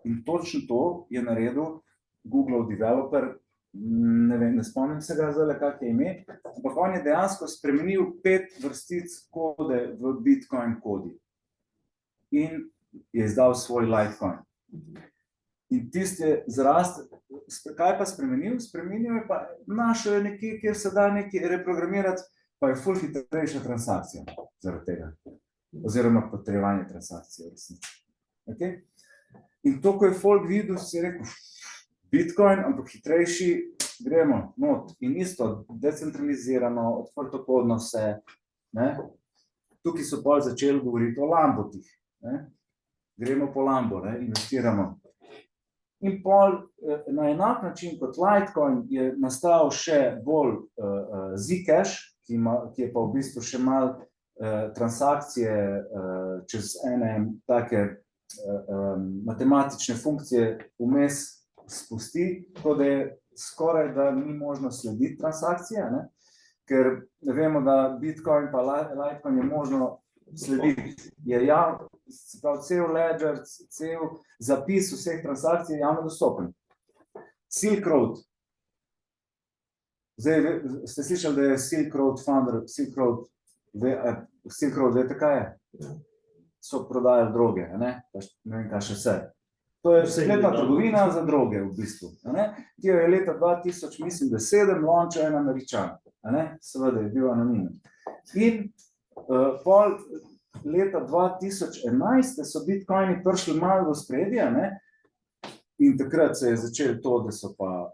In točno to je naredil Google developer, ne vem, ne spomnim se ga zdaj, kak je ime, ampak on je dejansko spremenil 5 vrstic kode v Bitcoin kodi in je izdal svoj Litecoin. In tisti je zrast, kaj pa spremenil? Spremenil je pa, našel je nekje, kjer se da nekaj reprogramirati, pa je ful hitrejša transakcija zaradi tega. Oziroma potrjevanje transakcije v resnici. Okay? In to, ko je folk videl, si je rekel, Bitcoin, ampak hitrejši, gremo not. In isto, decentralizirano, odprtokodno vse. Ne? Tukaj so pol začeli govoriti o Lambotih. Ne? Gremo po Lambo, ne? Investiramo. In pol na enak način kot Litecoin je nastal še bolj Zcash, ki je pa v bistvu še malo transakcije čez ene take matematične funkcije vmes spusti, tako da je skoraj da ni možno slediti transakcije, ne? Ker vemo, da Bitcoin pa Litecoin je možno slediti. Se pravi, cel ledger, cel zapis vseh transakcij je javno dostopen. Silk Road. Zdaj, ste slišali, da je Silk Road founder, Silk Road, veste kaj je? So prodajali droge, ne vem kaj še vse. To je spletna trgovina za droge v bistvu. Ki jo je leta 2007 launčal en Američan. Seveda je bil anonimen. In pol leta 2011 so bitcoini prišli malo v ospredje, ne? In takrat se je začelo to, da so pa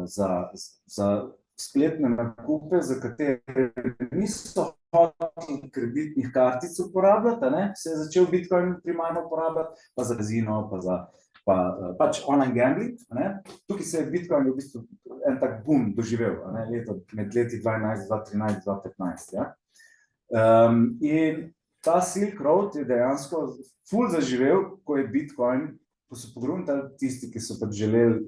za spletne nakupe, za katere niso hoteli kreditnih kartic uporabljati, ne? Se je začel bitcoin primarno uporabljati, pa za kazino, pač online gambling, ne? Tukaj se je bitcoin v bistvu en tak boom doživel, ne? Med leti 2012, 2013, 2015, ja? In ta Silk Road je dejansko ful zaživel, ko je Bitcoin, ko so pogruntali tisti, ki so pač želeli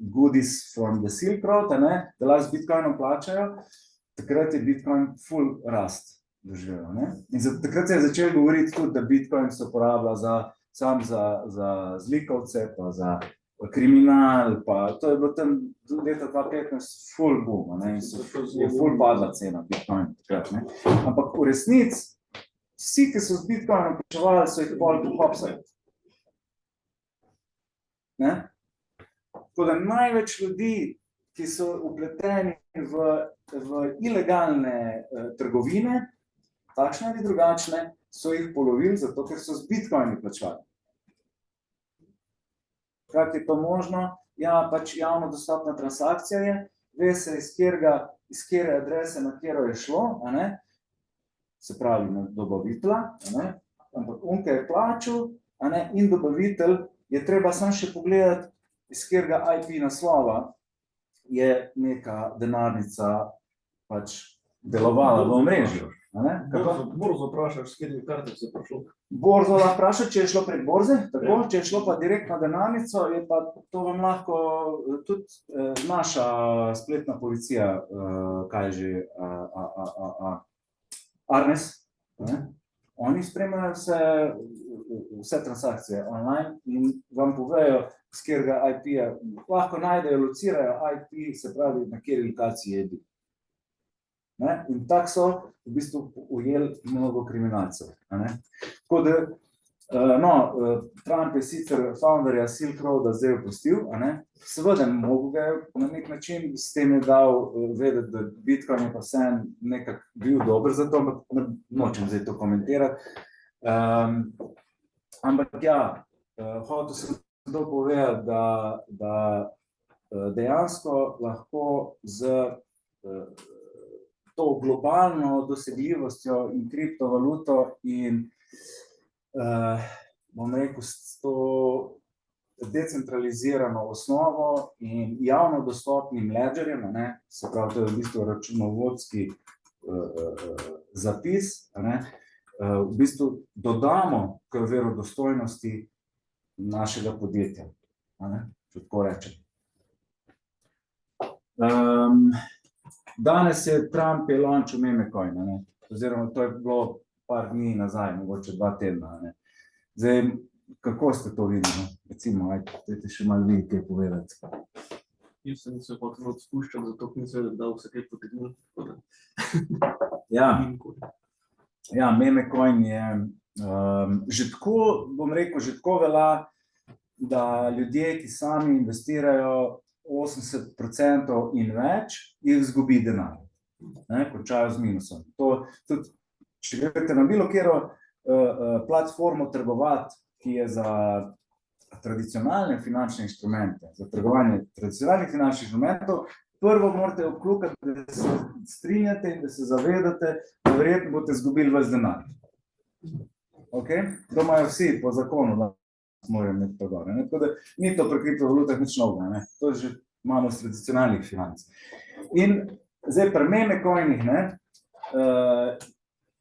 goodies from the Silk Road, da lahko z Bitcoinom plačajo, takrat je Bitcoin ful rast doživel. In takrat se je začel govoriti tudi, da Bitcoin se uporablja sam za zlikovce, pa za kriminal, pa to je bilo tam leta 2015 ful boom, in je ful padla cena Bitcoin takrat. Ampak v resnici, vsi, ki so z Bitcoinom plačevali, so jih pol pohopsali. Tako da največ ljudi, ki so vpleteni v ilegalne trgovine, takšne ali drugačne, so jih polovili zato, ker so z Bitcoini plačevali. Kak je to možno? Ja, pač javno dostopna transakcija je, ve se iz kjere adrese, na kjero je šlo, se pravi na dobavitelja, ampak unke je plačal, in dobavitelj je treba samo še pogledati, iz kjerega IP naslova je neka denarnica pač delovala v omrežju. Borzo vprašaš, s kjerimi kartami se prišlo? Borzo lahko vprašati, če je šlo prek borze, tako, če je šlo pa direkt na denarnico, je pa to vam lahko tudi naša spletna policija, kaj že, Arnes, oni spremljajo vse transakcije online in vam povejo, s kjerega IP-ja, lahko najdejo, locirajo IP, se pravi, na kjeri lokaciji je bil. In tako so v bistvu ujeli mnogo kriminalcev. Tako da, Trump je sicer founderja Silk Roada zdaj opustil, seveda mogo ga na nek način, s tem je dal vedeti, da Bitcoin je pa vseeno nekako bil dober za to, ampak nočem zdaj to komentirati. Ampak ja, hotel sem to povedati, da dejansko lahko z to globalno dosegljivostjo in kriptovaluto in bom rekel, s to decentralizirano osnovo in javno dostopnim ledgerjem, se pravi, to je v bistvu računovodski zapis, v bistvu dodamo k verodostojnosti našega podjetja, če tako rečem. Danes je Trump launchal memecoin, oziroma to je bilo par dni nazaj, mogoče 2 tedna. Zdaj, kako ste to videli? Recimo, dajte še malo vi kaj povedati. Jaz sem se potem spuščal, zato ker nisem vedel, da vse kaj potegnil. Ja, memecoin je že tako, bom rekel, že tako velja, da ljudje, ki sami investirajo 80% in več, jih izgubi denar, končajo z minusom. To tudi, če greste na bilo katero platformo trgovati, ki je za tradicionalne finančne inštrumente, za trgovanje tradicionalnih finančnih inštrumentov, prvo morate obklukati, da se strinjate in da se zavedate, da verjetno boste izgubili ves denar. To imajo vsi po zakonu, da morajo imeti to gore. Tako da ni to pri kriptovalutah nič novega, to že imamo z tradicionalnih financ. In zdaj pri memecoinih,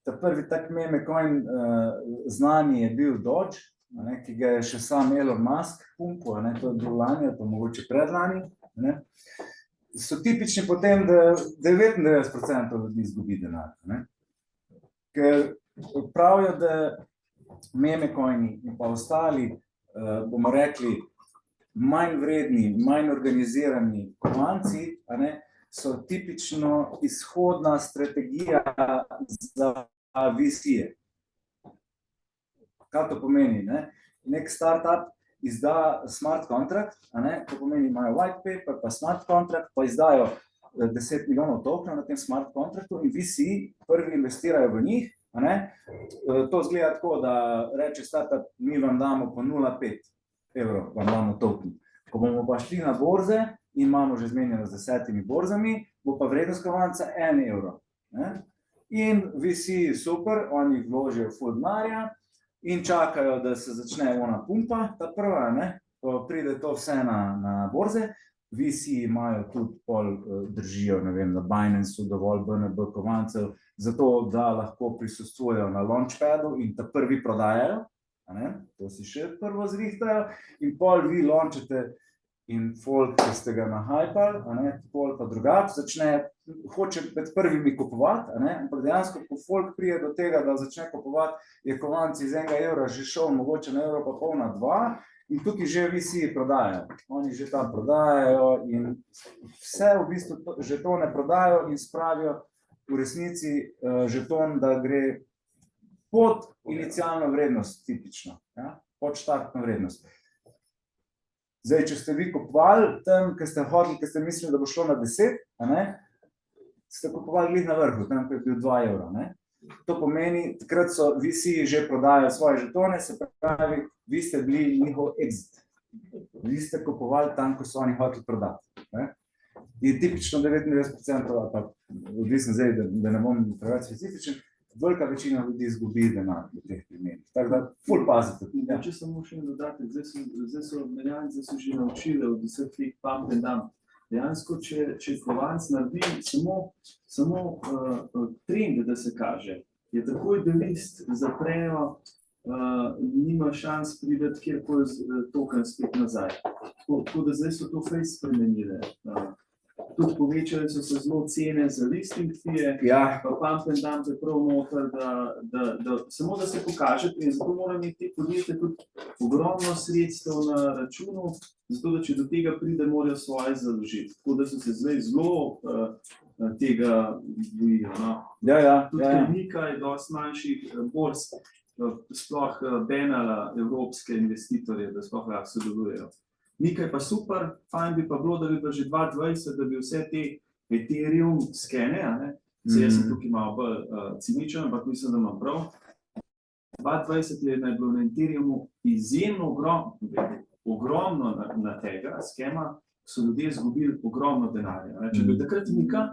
ta prvi tak memecoin znani je bil Doge, ki ga je še sam Elon Musk pumpal, to je bil lani, pa mogoče predlani. So tipični po tem, da 99% ljudi izgubi denar. Ker pravijo, da memecoini in pa ostali, bomo rekli, manj vredni, manj organizirani kovanci, so tipično izhodna strategija za VC-je. Kaj to pomeni? Nek startup izda smart contract, to pomeni, imajo white paper, pa smart contract, pa izdajo 10 milijonov tokenov na tem smart contractu in VC prvi investirajo v njih. To izgleda tako, da reče startup, mi vam damo po 0,5 evrov, vam damo token. Ko bomo pa šli na borze in imamo že zmenjeno z 10 borzami, bo pa vrednost kovanca 1 evro. In VC super, oni vložijo ful denarja in čakajo, da se začne ona pumpa, ta prva, ko pride to vse na borze. VC imajo tudi pol držijo, ne vem, na Binance-u dovolj BNB kovancev, zato da lahko prisostvujejo na launchpadu in ta prvi prodajajo, to si še prvo zrihtajo in pol vi launchate in folk, ki ste ga nahajpali, pol pa drugače, hoče med prvimi kupovati, ampak dejansko, ko folk prije do tega, da začne kupovati, je kovanci iz 1 evra že šel mogoče na evro pa pol na 2 in tukaj že VC prodajajo. Oni že tam prodajajo in vse v bistvu žetone prodajajo in spravijo v resnici žeton, da gre pod inicialno vrednost tipično, pod štartno vrednost. Zdaj, če ste vi kupovali tam, ki ste hodili, ki ste mislili, da bo šlo na 10, ste kupovali glih na vrhu, tam, ko je bil 2 evra. To pomeni, takrat so VC že prodajali svoje žetone, se pravi, vi ste bili njihov exit. Vi ste kupovali tam, ko so oni hoteli prodati. In tipično 99%, pa odvisno zdaj, da ne bom preveč specifičen, velika večina ljudi izgubi denar v teh primerih. Tako da, ful pazite. Če samo še en dodatek, zdaj so menjalnice so že naučile od vseh teh pump and dump. Dejansko, če kovanc naredi samo trend, da se kaže, je takoj, da list zaprejo, nima šans prideti kjerkoli token spet nazaj. Tako da zdaj so to fejs spremenile. Tudi povečale so se zelo cene za listing fee, pa pump and dump je prav noter, samo da se pokaže, in zato moram imeti te podjetje tudi ogromno sredstev na računu, zato da če do tega pride, morajo svoje založiti. Tako da so se zdaj zelo tega bojijo. Tudi Nika je dosti manjših borz, sploh benala evropske investitorje, da sploh lahko sodelujejo. Nekaj pa super, fajn bi pa bilo, da bi pa že 2020, da bi vse te Ethereum skene, jaz sem tukaj malo bolj ciničen, ampak mislim, da imam prav. 2020 je bilo na Ethereumu izjemno ogromno na tega skema, so ljudje izgubili ogromno denarja. Če bi takrat Nika,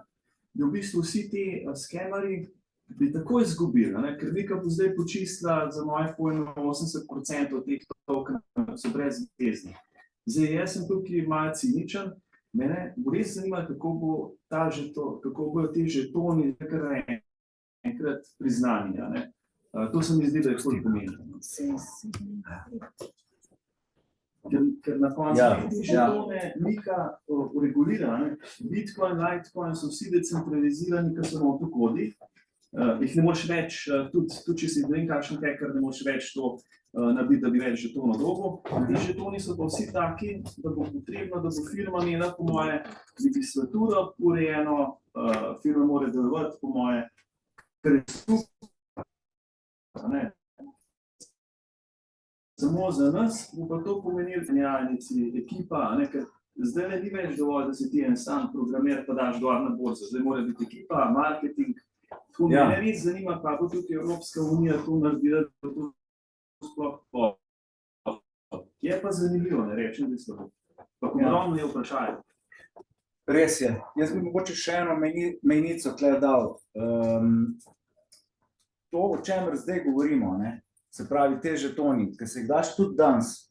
bi v bistvu vsi ti skemari bi tako izgubili, ker Nika bo zdaj počistila za moje pojme 80% teh tokenov, so brezvezni. Zdaj, jaz sem tukaj malo ciničen, mene res zanima, kako bodo ti žetoni kar enkrat priznani, a ne. To se mi zdi, da je ful pomembno. Ker na koncu te žetone Mika uregulira, ne. Bitcoin, Litecoin so vsi decentralizirani, ker so notokodi. Jih ne moreš več, tudi če si vem kakšen hacker, ne moreš več to narediti, da bi več žetonov dobil. Ti žetoni so pa vsi taki, da bo potrebno, da bo firma imela, po moje, legislaturo urejeno, firma mora delovati, po moje, ker je super. Samo za nas bo pa to pomenilo genialnici ekipa, ker zdaj ni več dovolj, da si ti en sam programer pa daš dol na borzo. Zdaj mora biti ekipa, marketing. Mene res zanima, pa bo tudi Evropska unija to naredila, da to sploh bo. Je pa zanimivo, ne rečem, da so. Pa ogromno je vprašanje. Res je. Jaz bi mogoče še eno mejnico tle dal. To, o čemer zdaj govorimo, ne, se pravi te žetoni, ki se jih daš tudi danes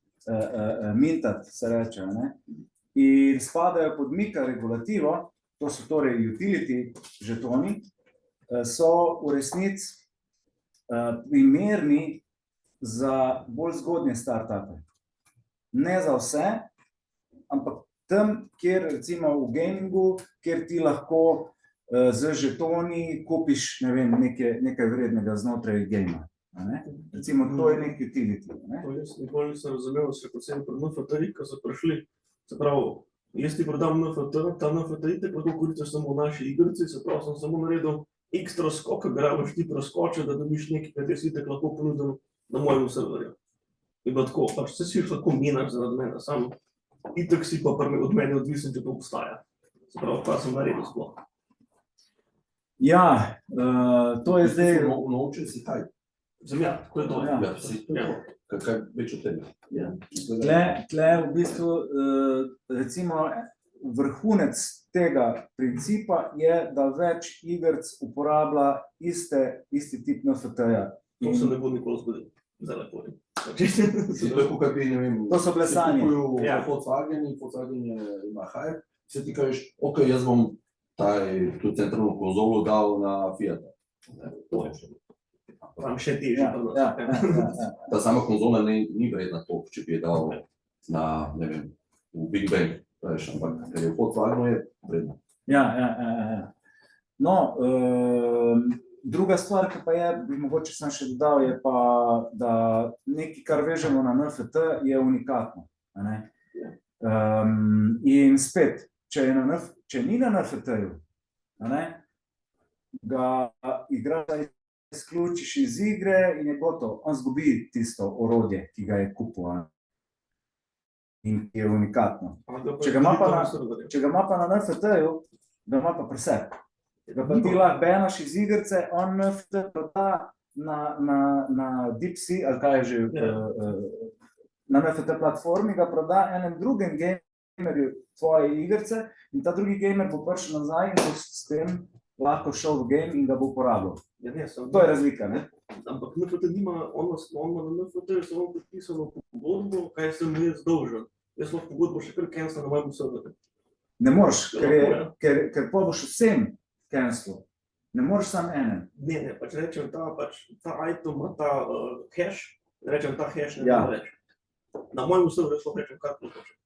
mintati, se reče, ne, in spadajo pod Mika regulativo, to so torej utility žetoni, so v resnici primerni za bolj zgodnje startupe. Ne za vse, ampak tam, kjer recimo v gamingu, kjer ti lahko z žetoni kupiš, ne vem, nekaj vrednega znotraj gamea. Recimo, to je nek utility. To jaz nikoli nisem razumel, se predvsem pri NFT-jih, ko so prišli, se pravi, jaz ti prodam NFT, ta NFT te lahko koristiš samo v naši igrici, se pravi, sem samo naredil ekstra skok, ki ga rabiš ti preskočiti, da dobiš nekaj, kar ti itak lahko ponudil na mojem serverju. In pa tako, pač se si lahko minaš zaradi mene, sam itak si pa od mene odvisen, če to obstaja. Se pravi, pa sem naredil sploh. Ja, to je zdaj... Naučil si kaj? Zemlja, tako je to. Ja, si to. Kaj več od tega? Tle v bistvu, recimo, vrhunec tega principa je, da več igrc uporablja isti tip NFT-ja. To se ne bo nikoli zgodilo. Zdaj lepo. Tako, kaj bi, ne vem, to so bile sanje. Volkswagen ima hype, se ti kažeš, ok, jaz bom tu centralno konzolo dal na Fiat. Tam še težje. Ta sama konzola ni vredna toliko, če bi je dal na, ne vem, v Big Bang, ampak ker je v Volkswagenu je vredna. Ja. No, druga stvar, ki pa je, bi mogoče sem še dodal, je pa, da nekaj, kar vežemo na NFT, je unikatno. In spet, če ni na NFT-ju, ga igralca izključiš iz igre in je gotovo, on zgubi tisto orodje, ki ga je kupil. In je unikatno. Če ga ima pa na NFT-ju, ga ima pa pri sebi. Ga pa ti lahko benaš iz igrice, on NFT proda na DeepSea, ali kaj je že, na NFT platformi ga proda enem drugem gamerju tvoje igrice in ta drugi gamer bo prišel nazaj in bo s tem lahko šel v game in ga bo uporabljal. To je razlika, ne? Ampak NFT nima, on na NFT-ju samo podpisano pogodbo, kaj sem jaz dolžen. Jaz lahko pogodbo še kar cancel na mojem serverju. Ne moreš, ker pa boš vsem cancel. Ne moreš samo enem. Ne, pač rečem, ta item ima ta hash, rečem, ta hash ne more reči. Na mojem serverju jaz lahko rečem, kar hočem.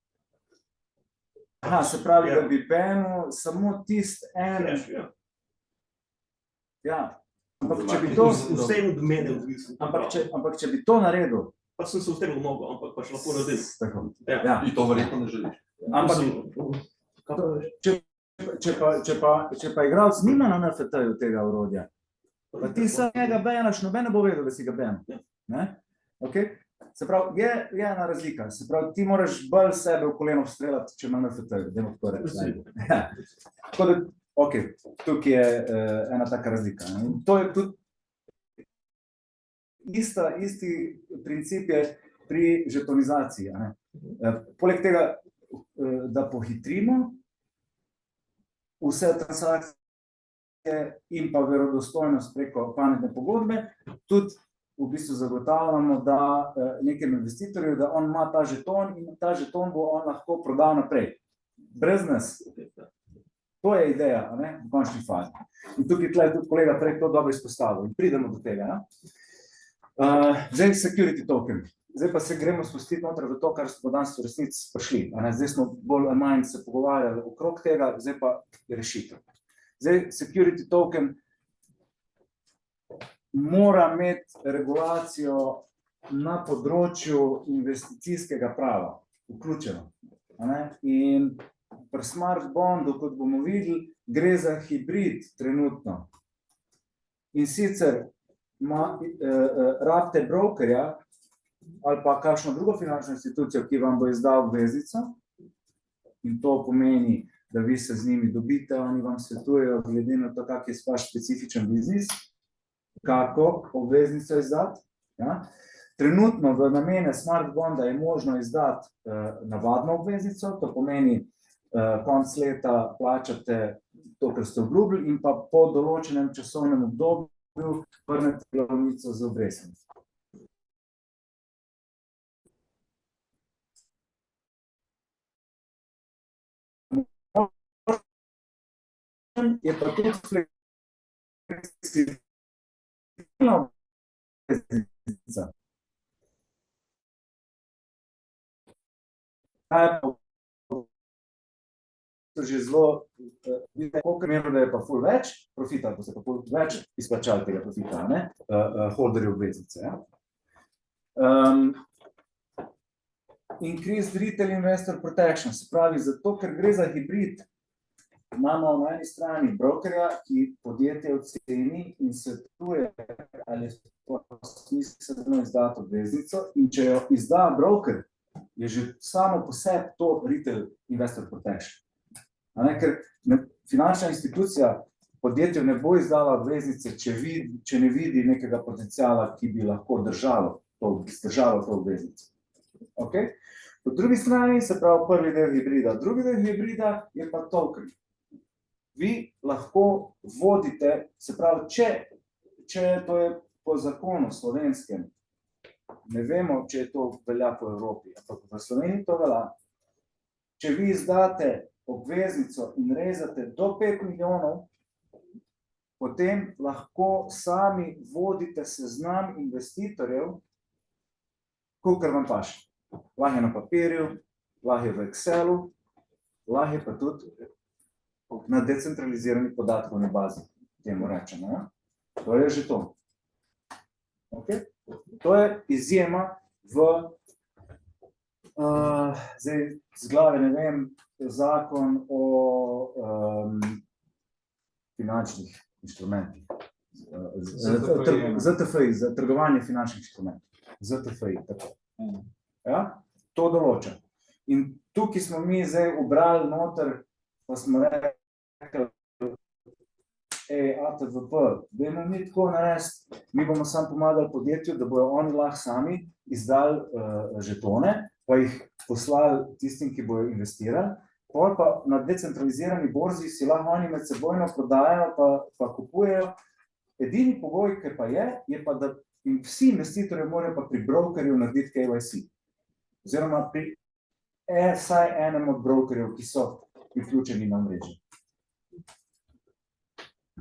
Aha, se pravi, da bi penil samo tist en... Ja. Ampak če bi to... Vsem od mene odvisno. Ampak če bi to naredil... Pa sem se vstegl mnogo, ampak pač lahko naredil. Tako. In to verjetno ne želiš. Ampak, če pa igralec nima na NFT-ju tega orodja, pa ti sam njega benaš, noben ne bo vedel, da si ga benil. Se pravi, je ena razlika. Se pravi, ti moraš bolj sebe v koleno streljati, če ima NFT-ju. Dajmo tako reči. Tako da, ok, tukaj je ena taka razlika. To je tudi isti princip je pri žetonizaciji. Poleg tega, da pohitrimo vse transakcije in pa verodostojnost preko pametne pogodbe, tudi v bistvu zagotavljamo, da nekem investitorju, da on ima ta žeton in ta žeton bo on lahko prodal naprej. Brez nas. To je ideja, a ne, v končni fazi. In tukaj tle tudi kolega prej to dobro izpostavil in pridemo do tega. Ne? Zdaj security token. Zdaj pa se gremo spustiti noter v to, kar smo danes v resnici prišli. A ne? Zdaj smo bolj ali manj se pogovarjali okrog tega, zdaj pa je rešitev. Zdaj security token mora imeti regulacijo na področju investicijskega prava, vključeno. A ne? In pri smart bondu, kot bomo videli, gre za hibrid trenutno. In sicer rabite brokerja ali pa kakšno drugo finančno institucijo, ki vam bo izdal obveznico, in to pomeni, da vi se z njimi dobite, oni vam svetujejo glede na to, kak je vaš specifičen biznis, kako obveznico izdati. Ja? Trenutno v namene smart bonda je možno izdati navadno obveznico, to pomeni, konec leta plačate to, kar ste obljubili, in pa po določenem časovnem obdobju vrnete glavnico z obrestmi. Je pa tudi fleksibilna obveznica. Že zelo, vidite, koliko mero, da je pa ful več profita, ali pa se pa ful več izplačali tega profita, ne? Holderje obveznice. Ja? Increased Retail Investor Protection, se pravi, zato, ker gre za hibrid, imamo na eni strani brokerja, ki podjetje oceni in svetuje, ali je smiselno izdati obveznico, in če jo izda broker, je že samo po sebi to Retail Investor Protection. Ker finančna institucija podjetju ne bo izdala obveznice, če ne vidi nekega potenciala, ki bi lahko držalo to obveznico. Okay? Po drugi strani se pravi prvi del hibrida. Drugi del hibrida je pa token. Vi lahko vodite, se pravi, če to je po zakonu slovenskem, ne vemo, če je to velja po Evropi, ampak v Sloveniji to velja. Če vi izdate obveznico in rezate do 5 milijonov, potem lahko sami vodite seznam investitorjev, kolikor vam paše. Lahko je na papirju, lahko je v Excelu, lahko je pa tudi na decentralizirani podatkovni bazi, temu rečemo. Ja? To je že to. Okay? To je izjema v, zdaj z glave ne vem, zakon o finančnih inštrumentih. ZTFI, za trgovanje finančnih inštrumentov. ZTFI, tako. Ja? To določa. In tukaj smo mi zdaj ubrali noter, pa smo rekli, ATVP, dajmo mi tako narediti, mi bomo samo pomagali podjetju, da bojo oni lahko sami izdali žetone, pa jih poslali tistim, ki bojo investirali, pa na decentralizirani borzi si lahko oni med sebojno prodajajo, pa kupujejo. Edini pogoj, ki pa je pa, da vsi investitorji morajo pa pri brokerju narediti KYC. Oziroma pri vsaj enem od brokerjev, ki so vključeni na mreži.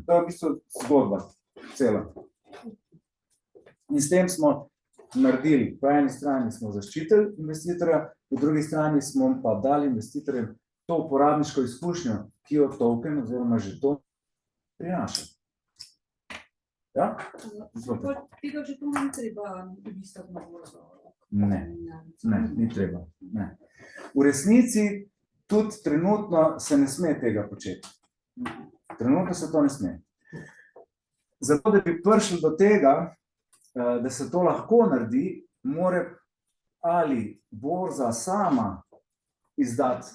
To je v bistvu zgodba, cela. In s tem smo naredili, po eni strani smo zaščitili investitorja, po drugi strani smo pa dali investitorjem to uporabniško izkušnjo, ki jo token oziroma že to prinaša. Ja? Tega že to ni treba listati na borzo. Ne, ni treba. Ne. V resnici tudi trenutno se ne sme tega početi. Trenutno se to ne sme. Zato, da bi prišli do tega, da se to lahko naredi, mora ali borza sama izdati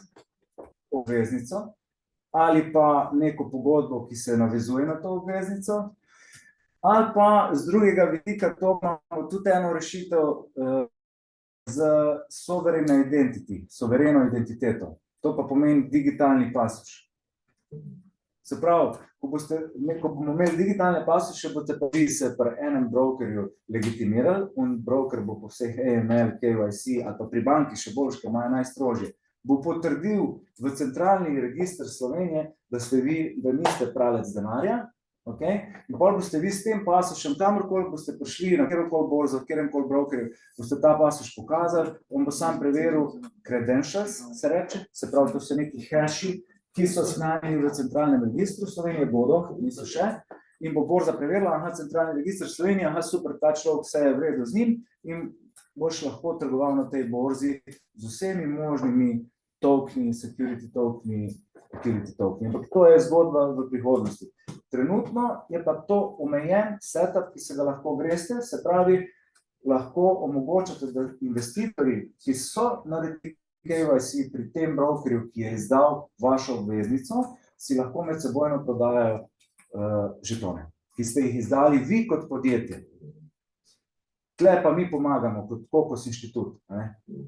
obveznico, ali pa neko pogodbo, ki se navezuje na to obveznico, ali pa z drugega vidika to imamo tudi eno rešitev z sovereno identiteto. To pa pomeni digitalni pasoš. Se pravi, ko bomo imeli digitalne pasoše, boste pa vi se pri enem brokerju legitimirali, in broker bo po vseh AML, KYC, ali pa pri banki še boljš, ki imajo najstrožje, bo potrdil v centralni register Slovenije, da niste pralec denarja, okay? In potem boste vi s tem pasošem, kamorkoli boste prišli, na kjerkoli borzo, kjerkoli brokerju, boste ta pasoš pokazali, on bo sam preveril credentials, se reče, se pravi, to so neki hashi, ki so shranjeni v centralnem registru Slovenije, bodo, niso še, in bo borza preverila, aha, centralni registr Slovenije, aha, super, ta človek, vse je v redu z njim, in boš lahko trgoval na tej borzi z vsemi možnimi tokeni, security tokeni. Ampak to je zgodba v prihodnosti. Trenutno je pa to omejen setup, ki se ga lahko greste, se pravi, lahko omogočate, da investitorji, ki so naredili KYC pri tem brokerju, ki je izdal vašo obveznico, si lahko med sebojno prodajajo žetone, ki ste jih izdali vi kot podjetje. Tle pa mi pomagamo kot Kokos inštitut.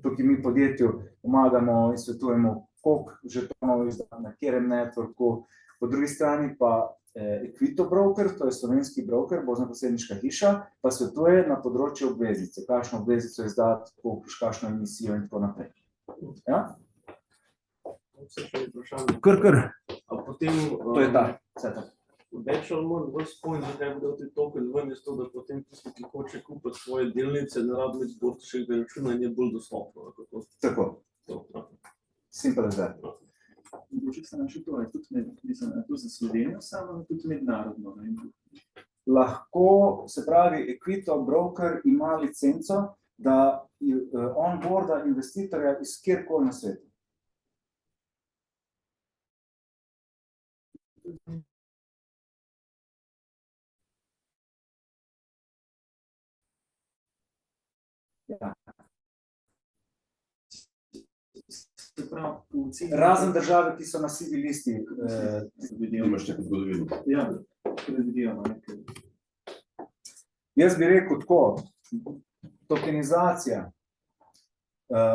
Tukaj mi podjetju pomagamo in svetujemo, koliko žetonov izdati na katerem networku. Po drugi strani pa Equito broker, to je slovenski broker, borznoposredniška hiša, pa svetuje na področju obveznice, kakšno obveznico izdati, kakšno emisijo in tako naprej. Ja? Vse še vprašanje. Kar. A potem, To je ta setup. več ali manj vas point, zakaj bi dal ti token ven, je to, da potem tisti, ki hoče kupiti svoje delnice, ne rabi več bortiškega računa in je bolj dostopno. Tako, To. simple as that. Mogoče se našel to, tudi to za Slovenijo, samo tudi mednarodno. Lahko, se pravi, Equito broker ima licenco, da onboarda investitorja iz kjerkoli na svetu. Ja. Razen države, ki so na sivi listi. Imaš neko zgodovino. Ja, predvidevamo nekaj. Jaz bi rekel tako, tokenizacija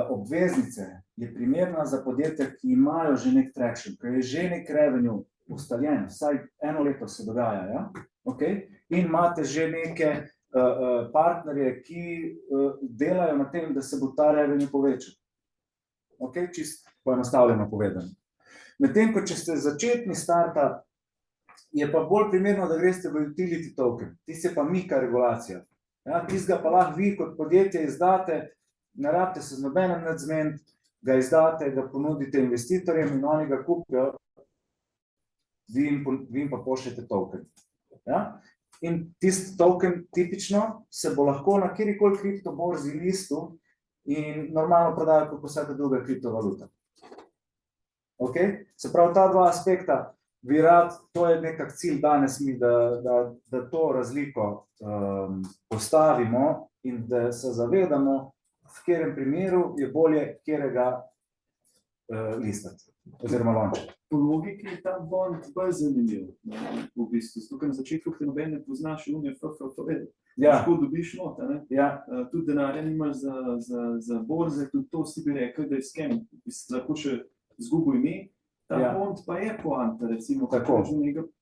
obveznice je primerna za podjetja, ki imajo že nek traction, ki je že nek revenue ustaljen, vsaj eno leto se dogaja, ja? Okay? In imate že neke partnerje, ki delajo na tem, da se bo ta revenue povečal. Okay? Čisto poenostavljeno povedano. Medtem, ko če ste začetni startup, je pa bolj primerno, da greste v utility token. Tisti je pa mika regulacija. Ja, tistega pa lahko vi kot podjetje izdate, ne rabite se z nobenem nadzmeniti, ga izdate, ga ponudite investitorjem in oni ga kupijo, vi jim pa pošljete token. Ja? In tisti token tipično se bo lahko na kjerikoli kriptoborzi listu in normalno prodajo kot vsaka druga kriptovaluta. Okay? Se pravi, ta dva aspekta, bi rad, to je nekak cilj danes mi, da to razliko postavimo in da se zavedamo, v katerem primeru je bolje katerega listati oziroma launchati. Po logiki je ta bond bolj zanimiv, v bistvu. Tukaj na začetku, ki noben ne poznaš, lahko dobiš not, ne? Ja. Tudi denarja nimaš za borze, tudi to si bi rekel, da je scam, lahko še zgubil ime. Ta bond pa je poanta, recimo,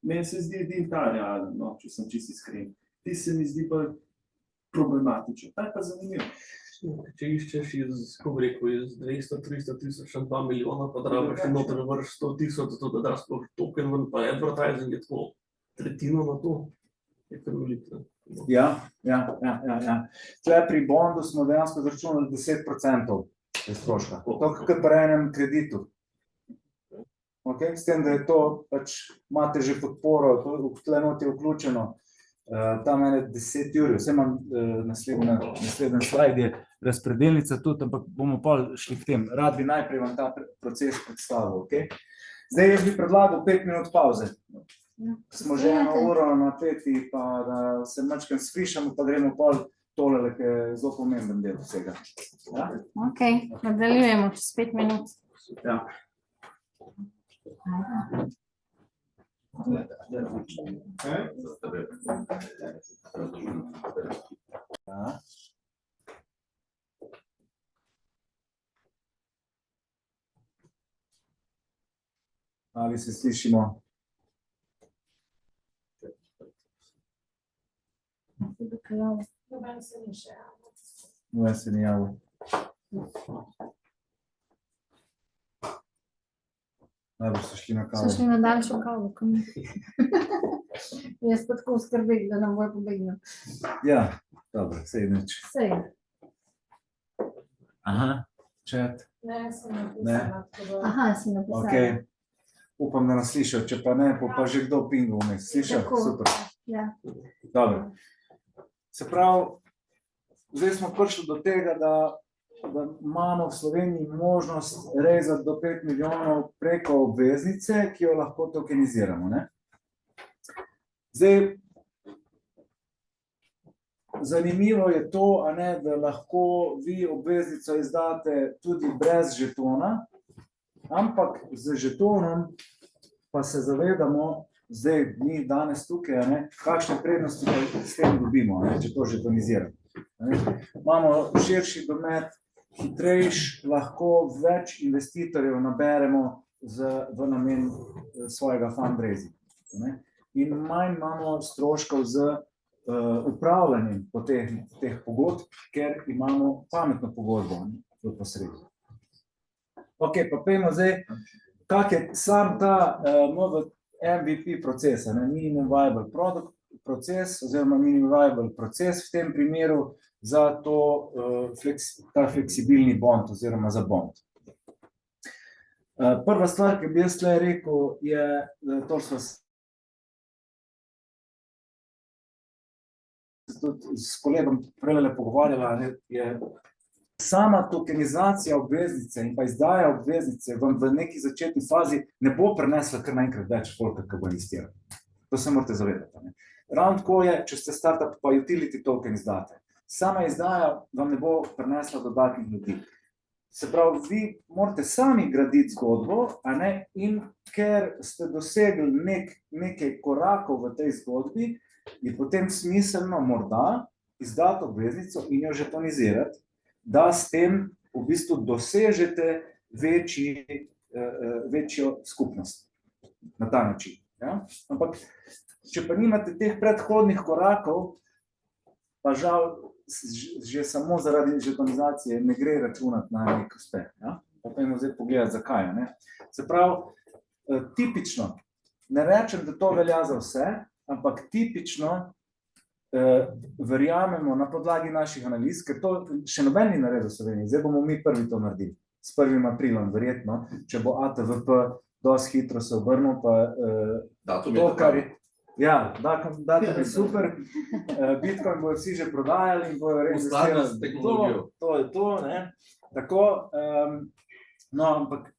meni se zdi edin ta realen, no, če sem čisto iskren. Ti se mi zdi bolj problematičen, ta je pa zanimiv. Če iščeš iz 200-300 tisoč na 2 milijona, pa drabiš in noter vrš 100 tisoč, da daš sploh token ven, pa advertising je tako tretjino na to. Je kar veliko. Ja. Tle pri bondu smo dejansko zračunali 10% stroška. To kot pri enem kreditu. Okay? S tem, da je to, pač imate že podporo, tle not je vključeno, tam ene 10 jurjev, vse imam naslednji slajd je razpredelnica tudi, ampak bomo pa šli k tem. Rad bi najprej vam ta proces predstavil. Okay? Zdaj jaz bi predlagal 5 minut pauze. Smo že 1 uro napeti, pa da se mačkam sfišamo, pa gremo pol tole, ki je zelo pomemben del vsega. Ja? Ok, nadaljujemo čez 5 minut. Ja. Ja. Ali se slišimo? tudi kaj. Noben se ni javil. Najbolj so šli na So kavo. šli na daljšo kavo, kot mi. Jaz pa tako skrbim, da nam bojo pobegnil. Ja, dobro, sej nič. Sej. Aha, chat, Ne, sem Ne. napisala. tako da- Aha, si napisala. ok. Upam, da nas slišal, če pa ne, pa že kdo pingal vmes. Slišal? Tako. Super. Ja. Dobro. Se pravi, zdaj smo prišli do tega, da imamo v Sloveniji možnost rezati do 5 milijonov preko obveznice, ki jo lahko tokeniziramo. Ne? Zdaj, zanimivo je to, a ne, da lahko vi obveznico izdate tudi brez žetona, ampak z žetonom pa se zavedamo, zdaj mi danes tukaj, a ne, kakšne prednosti pa s tem dobimo, a ne, če to žetoniziramo. a ne. Imamo širši domet, hitrejš, lahko več investitorjev naberemo v namen svojega fundraisinga. a ne. In manj imamo stroškov z upravljanjem po teh pogodb, ker imamo pametno pogodbo v posredu. Ok, pa pojmo zdaj, kak je sam ta MVP proces, minimum viable product proces, oziroma minimum viable proces v tem primeru za to, ta fleksibilni bond oziroma za bond. Prva stvar, ki bi jaz tukaj rekel, je, to so tudi s kolegom prejle pogovarjala, je sama tokenizacija obveznice in pa izdaja obveznice vam v neki začetni fazi ne bo prinesla kar naenkrat več folka, ki bo investiral. To se morate zavedati. Ne. Ravno tako je, če ste startup pa utility token izdate. Sama izdaja vam ne bo prinesla dodatnih ljudi. Se pravi, vi morate sami graditi zgodbo, a ne, in ker ste dosegli nekaj korakov v tej zgodbi, je potem smiselno morda izdati obveznico in jo žetonizirati, da s tem v bistvu dosežete večjo skupnost na ta način. Ja? Ampak, če pa nimate teh predhodnih korakov, pa žal že samo zaradi žetonizacije ne gre računati na nek uspeh. Ja? Pa pojmo zdaj pogledati, zakaj. Ne? Se pravi, tipično, ne rečem, da to velja za vse, ampak tipično verjamemo na podlagi naših analiz, ker to še noben ni naredil v Sloveniji, zdaj bomo mi prvi to naredili, s 1. aprilom verjetno, če bo ATVP dosti hitro se obrnil, pa Datum je to, kar tako. je, ja, datum je super, Bitcoin bojo vsi že prodajali in bojo res Skladno s tehnologijo. to je to, ne, tako, no, ampak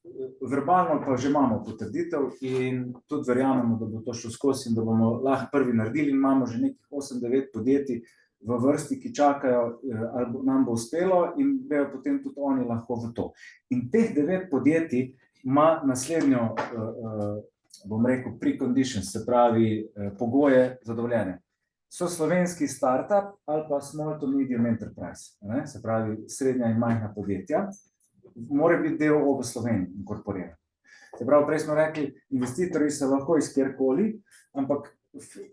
verbalno pa že imamo potrditev in tudi verjamemo, da bo to šlo skozi in da bomo lahko prvi naredili in imamo že nekih 8-9 podjetij v vrsti, ki čakajo, ali nam bo uspelo in bojo potem tudi oni lahko v to. In teh 9 podjetij ima naslednjo, bom rekel, preconditions, se pravi pogoje zadovoljene. So slovenski startup ali pa small to medium enterprise, ne? Se pravi srednja in majhna podjetja, mora biti del v Sloveniji inkorporiran. Se pravi, prej smo rekli, investitorji so lahko iz kjerkoli, ampak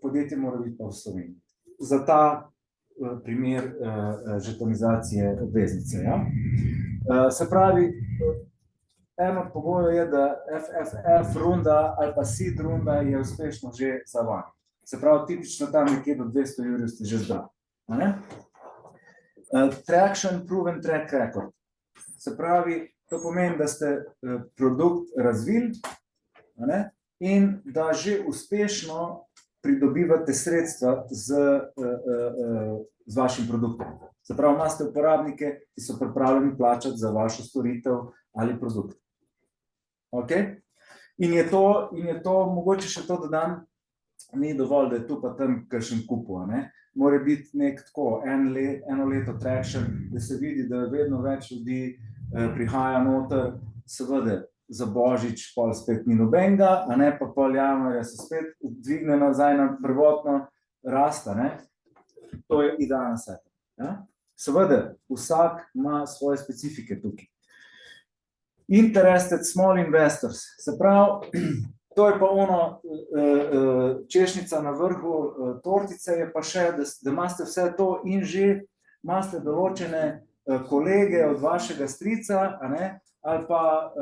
podjetje mora biti pa v Sloveniji. Za ta primer žetonizacije obveznice. Ja? Se pravi, en od pogojev je, da FFF runda ali pa seed runda je uspešno že za vami. Se pravi, tipično tam nekje do 200 jurjev ste že zdravi. Traction, proven track record. Se pravi, to pomeni, da ste produkt razvili, in da že uspešno pridobivate sredstva z vašim produktom. Se pravi, imate uporabnike, ki so pripravljeni plačati za vašo storitev ali produkt. Okay? In je to, mogoče še to dodam, ni dovolj, da je tu pa tam kakšen kupu. Mora biti nek tako eno leto traction, da se vidi, da vedno več ljudi prihaja noter, seveda za Božič pol spet ni nobenega, pa pol januarja se spet dvigne nazaj na prvotno rast. To je idealna setup. Ja? Seveda, vsak ima svoje specifike tukaj. Interested small investors, se pravi, To je pa ono, češnjica na vrhu tortice, je pa še, da imate vse to in že imate določene kolege od vašega strica, a ne, ali pa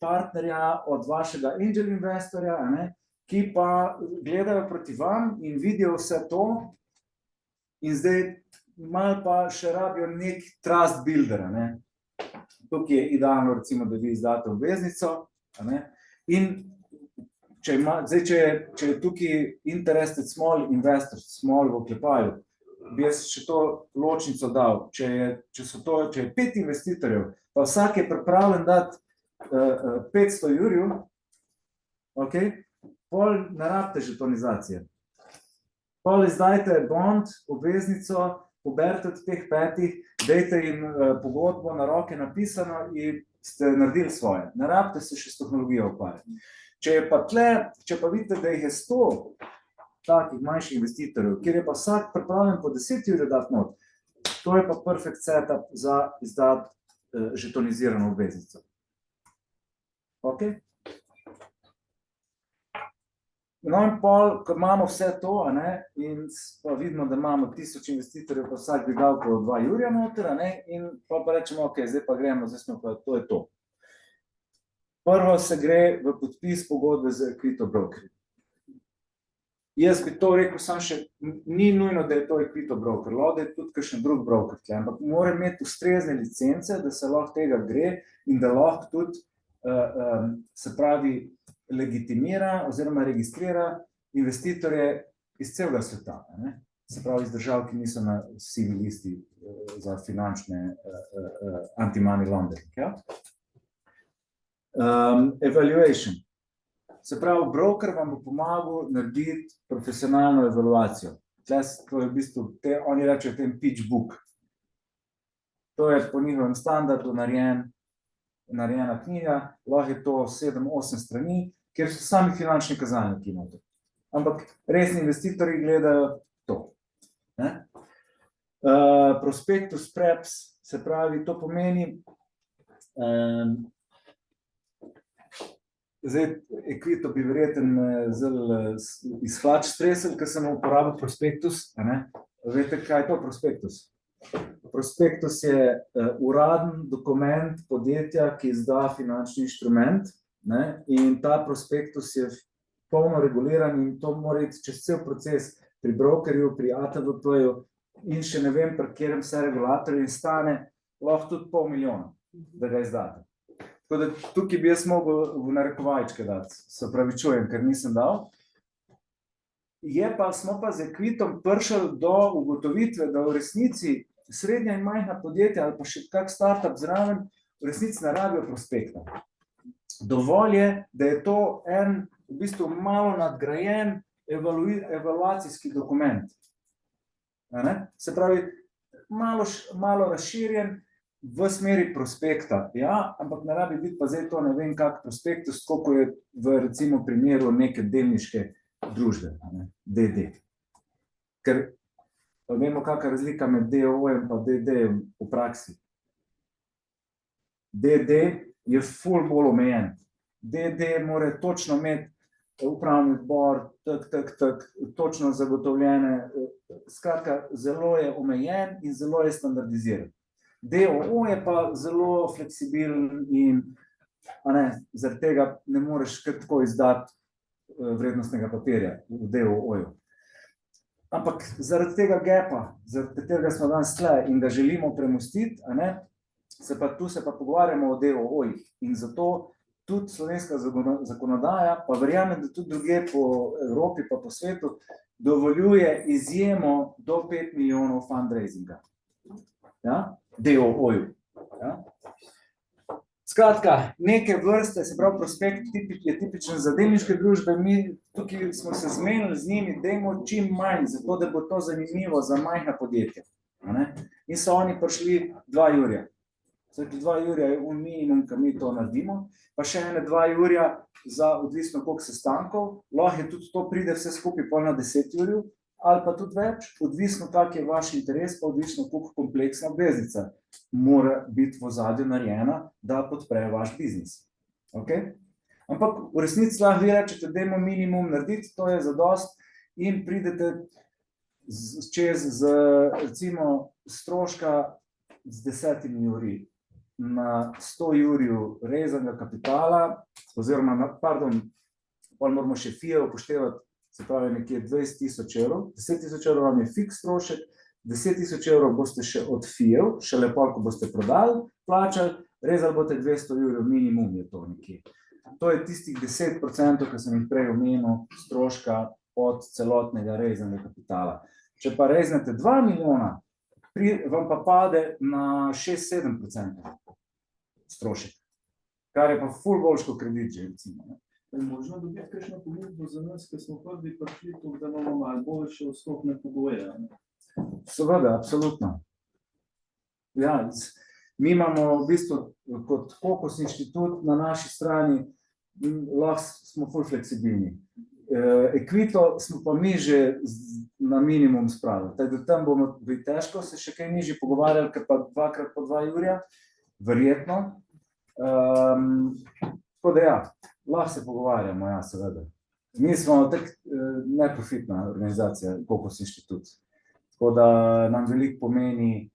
partnerja od vašega angel investorja, a ne, ki pa gledajo proti vam in vidijo vse to in zdaj malo pa še rabijo nek trust builder, a ne. Tukaj je idealno, recimo, da vi izdate obveznico, a ne, in če je tukaj interested small investors, small v oklepaju, bi jaz še to ločnico dal, če je 5 investitorjev, pa vsak je pripravljen dati 500 jurjev, ok, pol ne rabite žetonizacije. Pol izdajte bond, obveznico, poberite od teh 5, dajte jim pogodbo na roke napisano in ste naredili svoje. Ne rabite se še s tehnologijo ukvarjati. Če pa vidite, da jih je 100 takih manjših investitorjev, kjer je pa vsak pripravljen po 10 jurjev dati not, to je pa perfect setup za izdati žetonizirano obveznico. Ok? No in pol, ko imamo vse to, a ne, in pa vidimo, da imamo 1000 investitorjev, pa vsak bi dal po 2 jurja noter, a ne, in pa rečemo, ok, zdaj pa gremo, zdaj smo pa, to je to. Prvo se gre v podpis pogodbe z Equito brokerji. Jaz bi to rekel, sam še, ni nujno, da je to Equito broker, lahko da je tudi kakšen drug broker, ampak mora imeti ustrezne licence, da se lahko tega gre in da lahko tudi, se pravi, legitimira oziroma registrira investitorje iz celega sveta, ne? Se pravi iz držav, ki niso na sivi listi za finančne anti-money laundering. Ja? Evaluation. Se pravi, broker vam bo pomagal narediti profesionalno evaluacijo. To je v bistvu, oni rečejo tem pitch book. To je po njihovem standardu narejena knjiga, lahko je to 7-8 strani, kjer so sami finančni kazalniki noter. Ampak resni investitorji gledajo to. Ne? Prospectus preps, se pravi, to pomeni, zdaj, Equito bi verjeten zelo izhlač stresel, ker sem uporabil prospektus, a ne? Veste, kaj je to prospektus? Prospektus je uraden dokument podjetja, ki izda finančni inštrument, ne? In ta prospektus je polno reguliran in to mora iti čez cel proces pri brokerju, pri ATVP-ju in še ne vem, pri katerem vse regulatorju in stane lahko tudi $500,000, da ga izdate. Tako da tukaj bi jaz mogel v narekovajčke dati, se opravičujem, ker nisem dal. Smo pa z Equitom prišli do ugotovitve, da v resnici srednja in majhna podjetja ali pa še kak startup zraven v resnici ne rabijo prospekta. Dovolj je, da je to en v bistvu malo nadgrajen evaluacijski dokument. Se pravi, malo razširjen v smeri prospekta, ja, ampak ne rabi biti pa zdaj to ne vem kak prospektus, koliko je v recimo primeru neke delniške družbe, DD. Ker vemo, kakšna razlika med DOO-jem pa DD-jem v praksi. DD je ful bolj omejen. DD mora točno imeti upravni odbor, točno zagotovljene, skratka, zelo je omejen in zelo je standardiziran. DOO je pa zelo fleksibilen in zaradi tega ne moreš kar tako izdati vrednostnega papirja v DOO-ju. Ampak zaradi tega gapa, zaradi katerega smo danes tle in ga želimo premostiti, tu se pa pogovarjamo o DOO-jih in zato tudi slovenska zakonodaja, pa verjamem, da tudi druge po Evropi pa po svetu, dovoljuje izjemo do 5 milijonov fundraisinga. Ja? DOO-ju. Ja? Skratka, neke vrste, se pravi prospekt je tipičen za delniške družbe, mi tukaj smo se zmenili z njimi, dajmo čim manj, zato da bo to zanimivo za majhna podjetja. In so oni prišli 2 jurja. 2 jurja je minimum, ko mi to naredimo, pa še ene 2 jurja za odvisno koliko sestankov, lahko je tudi to pride vse skupaj pol na 10 jurjev, ali pa tudi več, odvisno kak je vaš interes, pa odvisno koliko kompleksna obveznica mora biti v ozadju narejena, da podpre vaš biznis. Okay? Ampak v resnici lahko vi rečete, dajmo minimum narediti, to je zadost in pridete čez z recimo stroška z 10 juri na 100 juriju rezanega kapitala, oziroma, pol moramo še FIE upoštevati, se pravi nekje 20.000 evrov, 10.000 evrov vam je fiks strošek, 10.000 evrov boste še od FIE-ev, šele pol, ko boste prodali, plačali, rezali boste 200 jurjev, minimum je to nekje. To je tistih 10%, ki sem jih prej omenil, stroška od celotnega rezanega kapitala. Če pa reznete 2 milijona, vam pa pade na 6-7% strošek, kar je pa ful boljš kot kredit že, recimo. Je možno dobiti kakšno ponudbo za nas, ki smo prvi prišli, tako da imamo malo boljše vstopne pogoje. Seveda, absolutno. Ja, mi imamo v bistvu kot Kokos inštitut na naši strani, lahko smo ful fleksibilni. Equito smo pa mi že na minimum spravili, tako da tam bomo težko se še kaj nižje pogovarjali, ker pa 2x po 2 jurja, verjetno. Tako da ja, lahko se pogovarjamo, ja, seveda. Mi smo tak neprofitna organizacija, Kokos inštitut, tako da nam veliko pomeni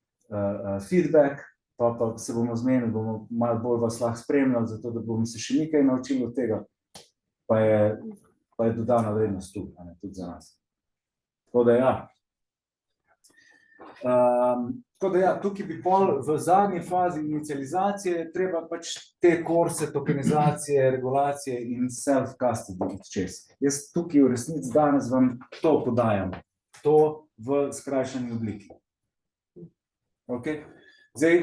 feedback, pa se bomo zmenili, bomo malo bolj vas lahko spremljali, zato da bomo se še nekaj naučili od tega, pa je dodana vrednost tu, tudi za nas. Tako da ja. Tako da ja, tukaj bi pol v zadnji fazi inicializacije treba pač te kurse, tokenizacije, regulacije in self-custody čez. Jaz tukaj v resnici danes vam to podajam, to v skrajšani obliki. Ok? Zdaj,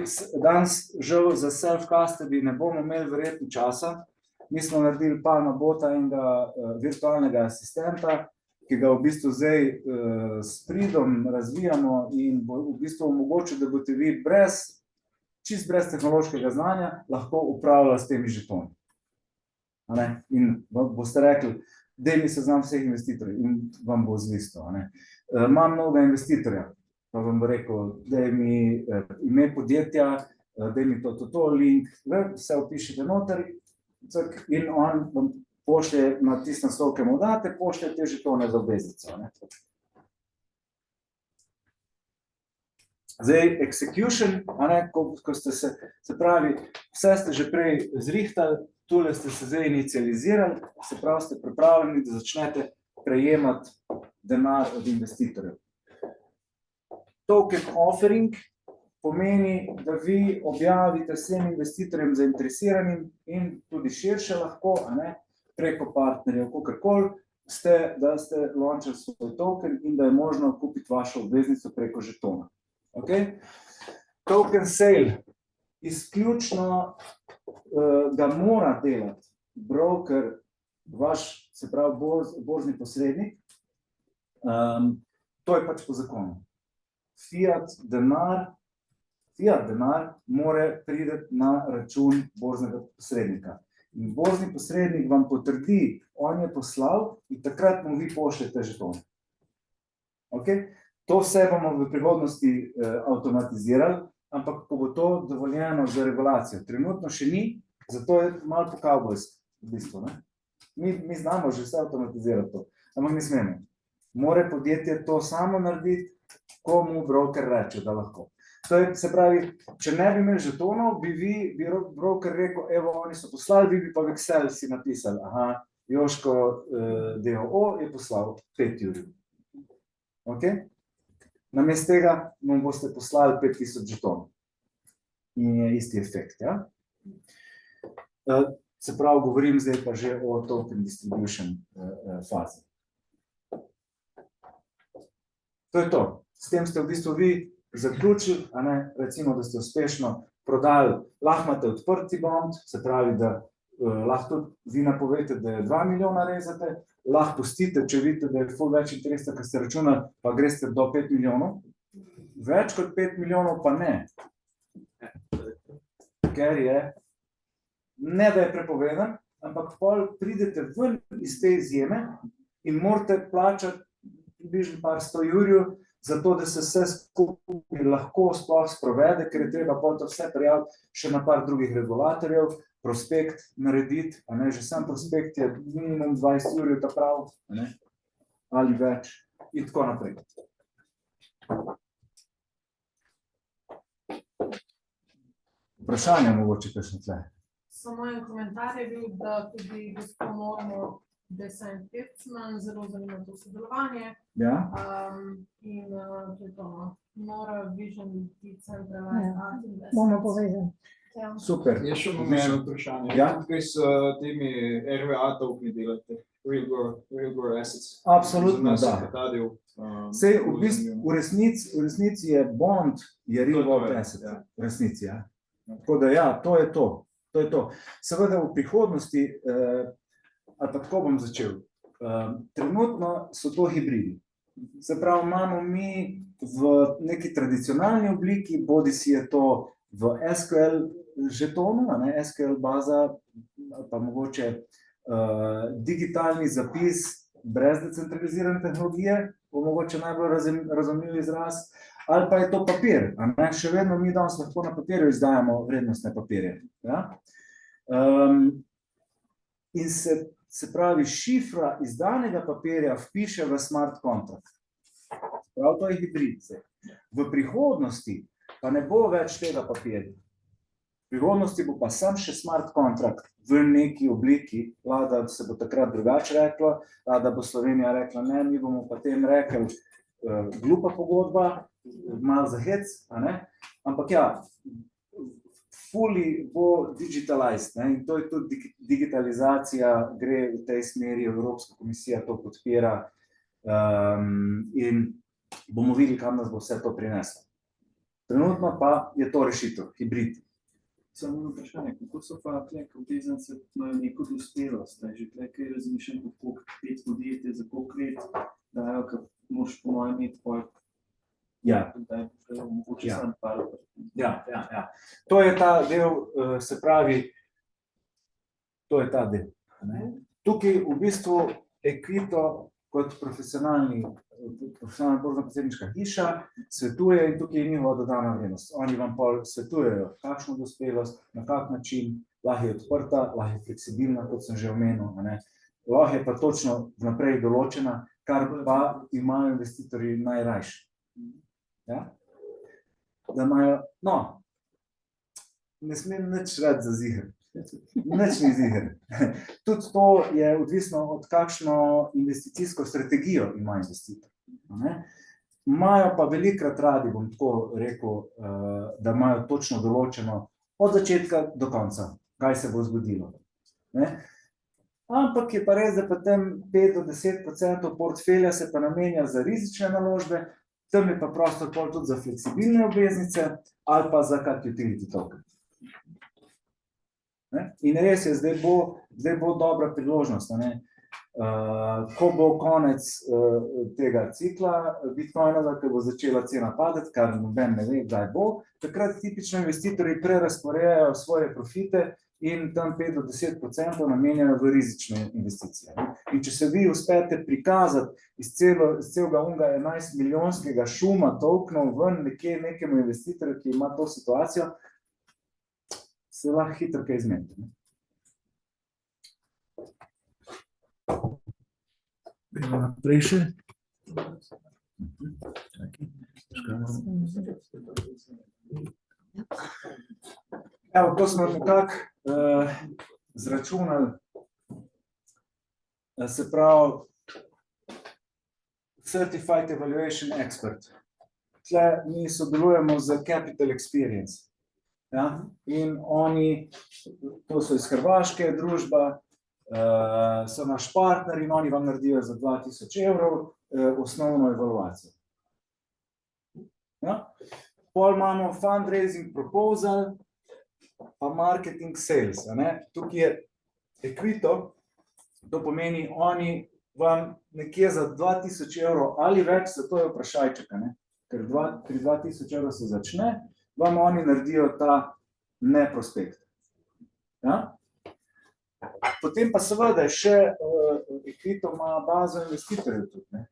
danes žal za self-custody ne bomo imeli verjetno časa. Mi smo naredili Palma Bota enega virtualnega asistenta, ki ga v bistvu zdaj s pridom razvijamo in bo v bistvu omogočil, da boste vi čist brez tehnološkega znanja lahko upravljali s temi žetoni. In boste rekli, daj mi seznam vseh investitorjev in vam bo zvisto. Imam mnogo investitorja, pa vam bo rekel, daj mi ime podjetja, daj mi to, link, vse opišite noter in on vam pošlje na tisti naslov, ki mu date, pošlje te žetone za obveznico. Zdaj, execution, ko ste se pravi, vse ste že prej zrihtali, tule ste se zdaj inicializirali, se pravi, ste pripravljeni, da začnete prejemati denar od investitorjev. Token offering pomeni, da vi objavite vsem investitorjem zainteresiranim in tudi širše lahko, preko partnerjev, kakorkoli, da ste launchali svoj token in da je možno kupiti vašo obveznico preko žetona. Token sale, izključno ga mora delati broker, vaš, se pravi, borzni posrednik, to je pač po zakonu. Fiat denar mora priti na račun borznega posrednika. In borzni posrednik vam potrdi, on je poslal in takrat mu vi pošljete žetone. To vse bomo v prihodnosti avtomatizirali, ampak ko bo to dovoljeno za regulacijo. Trenutno še ni, zato je malo po kavbojsko v bistvu. Mi znamo že vse avtomatizirati to, ampak ne smemo. Mora podjetje to samo narediti, ko mu broker reče, da lahko. To je, se pravi, če ne bi imeli žetonov, bi broker rekel, evo, oni so poslali, vi bi pa v Excel si napisali, Joško DOO je poslal 5 jurjev. Namesto tega mu boste poslali 5000 žetonov. In je isti efekt, ja. Se pravi, govorim zdaj pa že o token distribution fazi. To je to. S tem ste v bistvu vi zaključili, recimo, da ste uspešno prodali, lahko imate odprti bond, se pravi, da lahko tudi vi napovete, da je 2 milijona rezate, lahko pustite, če vidite, da je ful več interesa, kar ste računali, pa greste do 5 milijonov. Več kot 5 milijonov pa ne. Ker je, ne da je prepovedan, ampak pol pridete ven iz te izjeme in morate plačati približno par 100 jurjev, zato da se vse skupaj lahko sploh sprovede, ker je treba potem vse prijaviti še na par drugih regulatorjev, prospekt narediti, a ne, že sam prospekt je minimum 20 ur, ta prav, a ne, ali več, in tako naprej. Vprašanje mogoče kakšno tle. Samo en komentar je bil, da tudi gospod Normo Design Pircman zelo zanima to sodelovanje. Ja? In to je to, no. Nora Vision Ja. Decentralized Art Investments. Bomo povezani. Ja. Super. Jaz še imam eno vprašanje. Ja. Kaj s temi RVA tokenji delate? Real Gore Assets. Absolutno, Za nas da. je ta del, Sej, v zelo bistvu, zanimiv. v resnici je bond, je real To world je, asset, ja. v resnici, ja. Tako da ja, to je to. To je to. Seveda v prihodnosti, ali pa tako bom začel, trenutno so to hibridi. Se pravi, imamo mi v neki tradicionalni obliki, bodisi je to v SQL žetonu, a ne, SQL baza, ali pa mogoče digitalni zapis brez decentralizirane tehnologije, bo mogoče najbolj razumljiv izraz, ali pa je to papir, a ne, še vedno mi danes lahko na papirju izdajamo vrednostne papirje. Ja? In se pravi, šifra izdanega papirja vpiše v smart contract. Prav to je hibrid. V prihodnosti pa ne bo več tega papirja. V prihodnosti bo pa sam še smart contract v neki obliki. Vlada se bo takrat drugače rekla, da bo Slovenija rekla, ne, mi bomo pa tem rekli glupa pogodba, malo za hec, a ne? Ampak ja, fully bo digitalized, ne? In to je tudi digitalizacija, gre v tej smeri, Evropska komisija to podpira, in bomo videli, kam nas bo vse to prineslo. Trenutno pa je to rešitev, hibrid. Samo eno vprašanje, kako so pa tle, obveznice imajo neko dospelost, ne? Že tle, kaj razmišljam, kako 5 podjetij za koliko let dajo, ker moraš po mojem imeti pol, Ja. da je mogoče Ja. sam par. Ja. To je ta del, se pravi, to je ta del. Ne? Tukaj v bistvu Equito kot profesionalna borzno-podjetniška hiša svetuje in tukaj je njihova dodana vrednost. Oni vam pol svetujejo, kakšno dospelost, na kak način, lahko je odprta, lahko je fleksibilna, kot sem že omenil, a ne. Lahko je pa točno vnaprej določena, kar pa imajo investitorji najrajši. Ja? Da imajo, no, ne smem nič reči za ziher. Nič ni ziher. Tudi to je odvisno od kakšno investicijsko strategijo ima investitor. Ne? Imajo pa velikokrat radi, bom tako rekel, da imajo točno določeno od začetka do konca, kaj se bo zgodilo. Ne? Ampak je pa res, da pa tam 5 do 10% portfelja se pa namenja za rizične naložbe, tam je pa prostor pol tudi za fleksibilne obveznice ali pa za kak utility token. Ne? In res je, zdaj bo dobra priložnost, ne? Ko bo konec tega cikla Bitcoinova, ko bo začela cena padati, kar noben ne ve, kdaj bo, takrat tipično investitorji prerazporejajo svoje profite in tam 5 do 10% namenjajo v rizične investicije. In če se vi uspete prikazati iz celega unga 11 milijonskega šuma tokenov ven nekje nekemu investitorju, ki ima to situacijo, se lahko hitro kaj zmenite. Gremo naprej še. Evo, to smo nekako zračunali, se pravi Certified Evaluation Expert. Tle mi sodelujemo z Capital Experience. Ja? In oni, to so iz Hrvaške družba, so naš partner in oni vam naredijo za 2000 evrov osnovno evaluacijo. Ja? Pol imamo fundraising proposal, pa marketing sales. Ne? Tukaj je Equito, to pomeni, oni vam nekje za 2000 evrov ali več, zato je vprašajček, ne? Ker pri 2000 evrov se začne, vam oni naredijo ta neprospekt. Ja? Potem pa seveda še Equito ima bazo investitorjev tudi. Ne?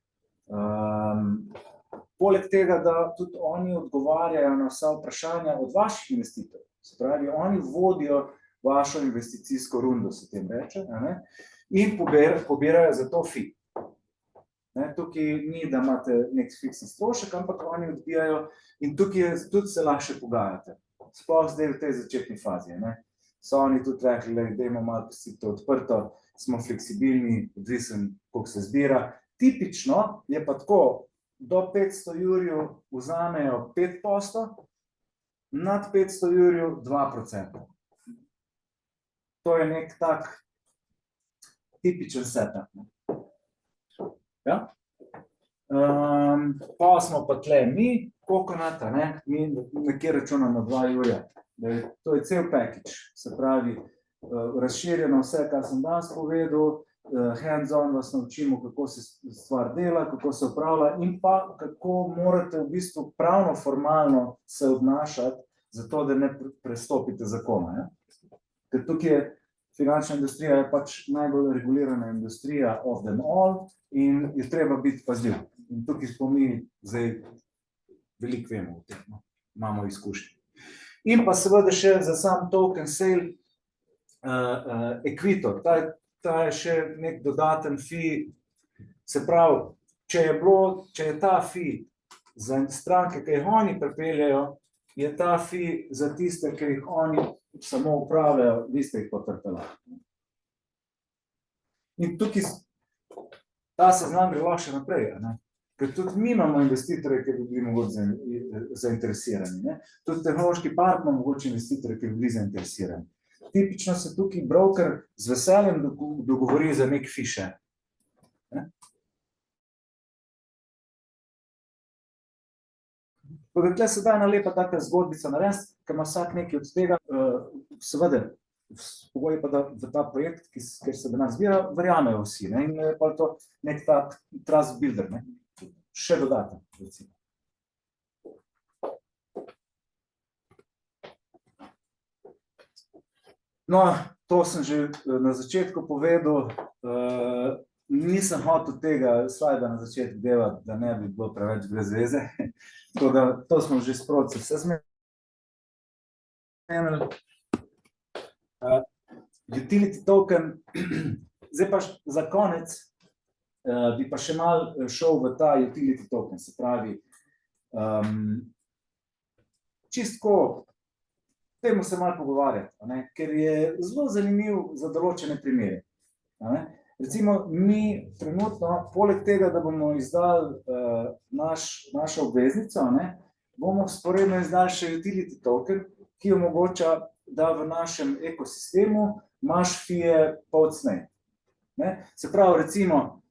Poleg tega, da tudi oni odgovarjajo na vsa vprašanja od vaših investitorjev. Se pravi, oni vodijo vašo investicijsko rundo, se tem reče, a ne, in pobirajo za to fi. Ne, tukaj ni, da imate nek fiksni strošek, ampak oni odbijajo in tukaj tudi se lahko še pogajate. Sploh zdaj v tej začetni fazi. Ne. So oni tudi rekli, da imamo malo pustiti to odprto, smo fleksibilni, odvisen, koliko se zbira. Tipično je pa tako, do 500 jurjev vzamejo 5%, nad 500 jurjev 2%. To je nek tak tipičen setup. Ja? Pa smo pa tle mi, kokonata, ne? Mi nekje računamo 2 jurja. To je cel package, se pravi, razširjeno vse, kar sem danes povedal, hands-on vas naučimo, kako se stvar dela, kako se upravlja in pa kako morate v bistvu pravno, formalno se obnašati, zato da ne prestopite zakona. Ja? Ker tukaj je finančna industrija je pač najbolj regulirana industrija of them all in je treba biti pazljiv. In tukaj smo mi zdaj veliko vemo o tem, no? Imamo izkušnje. In pa seveda še za sam token sale Equitor. Ta je še nek dodaten fee, se pravi, če je ta fee za stranke, ki jih oni pripeljajo, je ta fee za tiste, ki jih oni samo upravljajo, vi ste jih potrpeli. In tukaj ta seznam gre lahko še naprej, ne? Ker tudi mi imamo investitorje, ki bi bili mogoče zainteresirani. Ne? Tudi tehnološki park ima mogoče investitorje, ki bi bili zainteresirani. Tipično se tukaj broker z veseljem dogovori za nek fiše. Tle se da ena lepa taka zgodbica narediti, ker ima vsak nekaj od tega, seveda, pogoj je pa, da v ta projekt, ker se denar zbira, verjamejo vsi, ne? In pa je to nek tak trust builder, ne? Še dodaten, recimo. No, to sem že na začetku povedal, nisem hotel tega slajda na začetku delati, da ne bi bilo preveč brez veze, tako da to smo že sproti vse zmenili. Utility token, zdaj pa za konec, bi pa še malo šel v ta utility token, se pravi, čistko, temu se malo pogovarjati, ne, ker je zelo zanimiv za določene primere. Ne. Recimo, mi trenutno, poleg tega, da bomo izdali našo obveznico, ne, bomo vzporedno izdali še utility token, ki omogoča, da v našem ekosistemu imaš fije polcnej. Se pravi, recimo,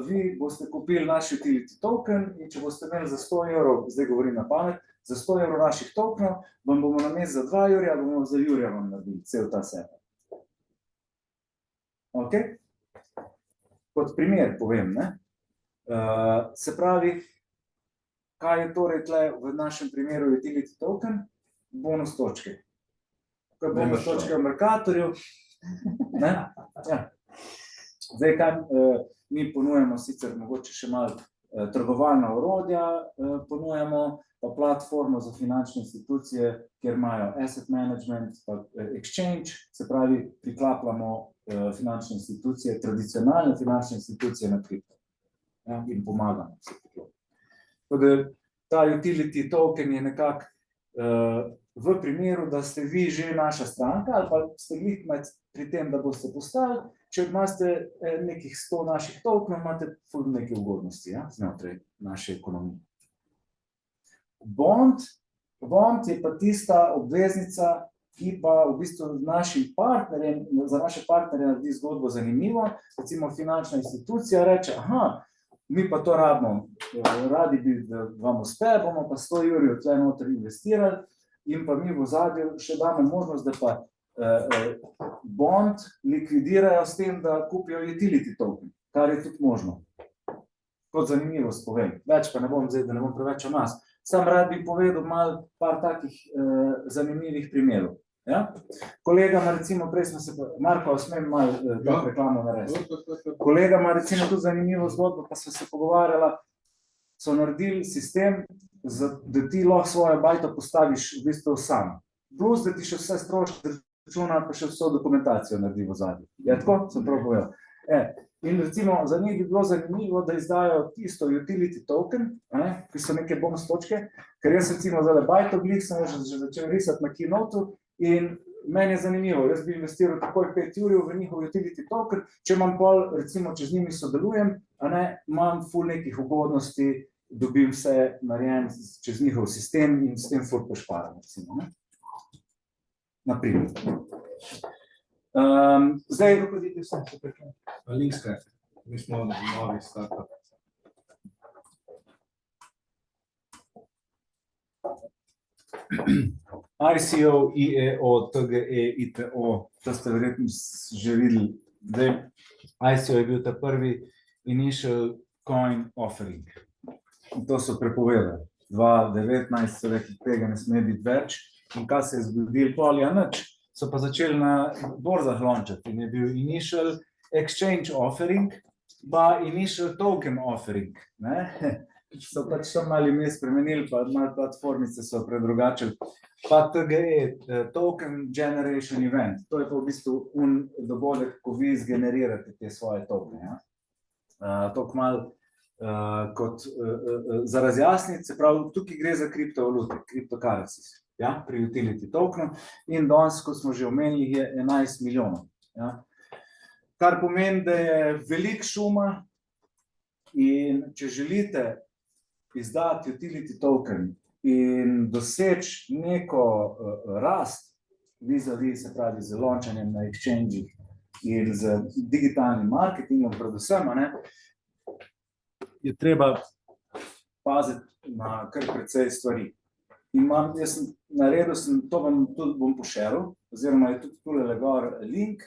vi boste kupili naš utility token in če boste imeli za 100 evrov, zdaj govorim na pamet, za 100 evrov naših tokenov, vam bomo namesto za 2 jurja, bomo za jurja vam naredili cel ta setup. Ok? Kot primer povem, ne? Se pravi, kaj je torej tle v našem primeru utility token? Bonus točke. Kaj bonus točke v Mercatorju? Ne? Ja. Zdaj, kaj mi ponujemo sicer mogoče še malo trgovalna orodja, ponujemo pa platformo za finančne institucije, kjer imajo asset management, pa exchange, se pravi, priklapljamo finančne institucije, tradicionalne finančne institucije na kripto. Ja, in pomagamo se tako. Tako da ta utility token je nekako v primeru, da ste vi že naša stranka ali pa ste glih pri tem, da boste postali, če imate nekih 100 naših tokenov, imate ful neke ugodnosti, ja, znotraj naše ekonomije. Bond je pa tista obveznica, ki pa v bistvu našim partnerjem, za naše partnerje naredi zgodbo zanimivo, recimo finančna institucija reče, aha, mi pa to rabimo, radi bi, da vam uspe, bomo pa 100 jurjev tle noter investirali in pa mi v ozadju še damo možnost, da pa bond likvidirajo s tem, da kupijo utility token, kar je tudi možno. Kot zanimivost povem, več pa ne bom zdaj, da ne bom preveč o nas. Sam rad bi povedal malo par takih zanimivih primerov. Ja? Kolega ima recimo, prej smo se, Marko, smem malo reklamo narediti. Kolega ima recimo tudi zanimivo zgodbo, pa smo se pogovarjala, so naredili sistem, da ti lahko svojo bajto postaviš v bistvu sam. Plus, da ti še vse stroške računa pa še vso dokumentacijo naredi v zadnji. Ja, tako sem prav povedal. In recimo za njih bi bilo zanimivo, da izdajo tisto utility token, ki so neke bonus točke, ker jaz recimo zdaj ByteOblig sem že začel risati na Keynote in meni je zanimivo, jaz bi investiral takoj 5 jurjev v njihov utility token, če imam pol, recimo, če z njimi sodelujem, imam ful nekih ugodnosti, dobim vse narejen čez njihov sistem in s tem ful pošparam, recimo, ne? Naprimer. Zdaj, Linkska, mi smo novi startup. ICO, IEO, TGE, ITO, to ste verjetno že videli. Zdaj, ICO je bil ta prvi initial coin offering. In to so prepovedali. 2019 so rekli, tega ne sme biti več. In kaj se je zgodilo? Pol ja nič. So pa začeli na borzah launčati in je bil initial exchange offering, pa initial token offering, ne? So pač tam malo ime spremenili, pa malo platformice so predrugačili. Pa TGE, Token Generation Event, to je pa v bistvu dogodek, ko vi zgenerirate te svoje tokene, ja? Toliko malo kot za razjasniti, se pravi, tukaj gre za kriptovalute, cryptocurrencies, ja, pri utility tokenu in danes, ko smo že omenili, je 11 milijonov, ja. Kar pomeni, da je veliko šuma in če želite izdati utility token in doseči neko rast vis-a-vis, se pravi, z launčanjem na exchange-ih in z digitalnim marketingom predvsem, je treba paziti na kar precej stvari. In jaz sem naredil, to vam tudi bom pošeril, oziroma je tudi tule gor link,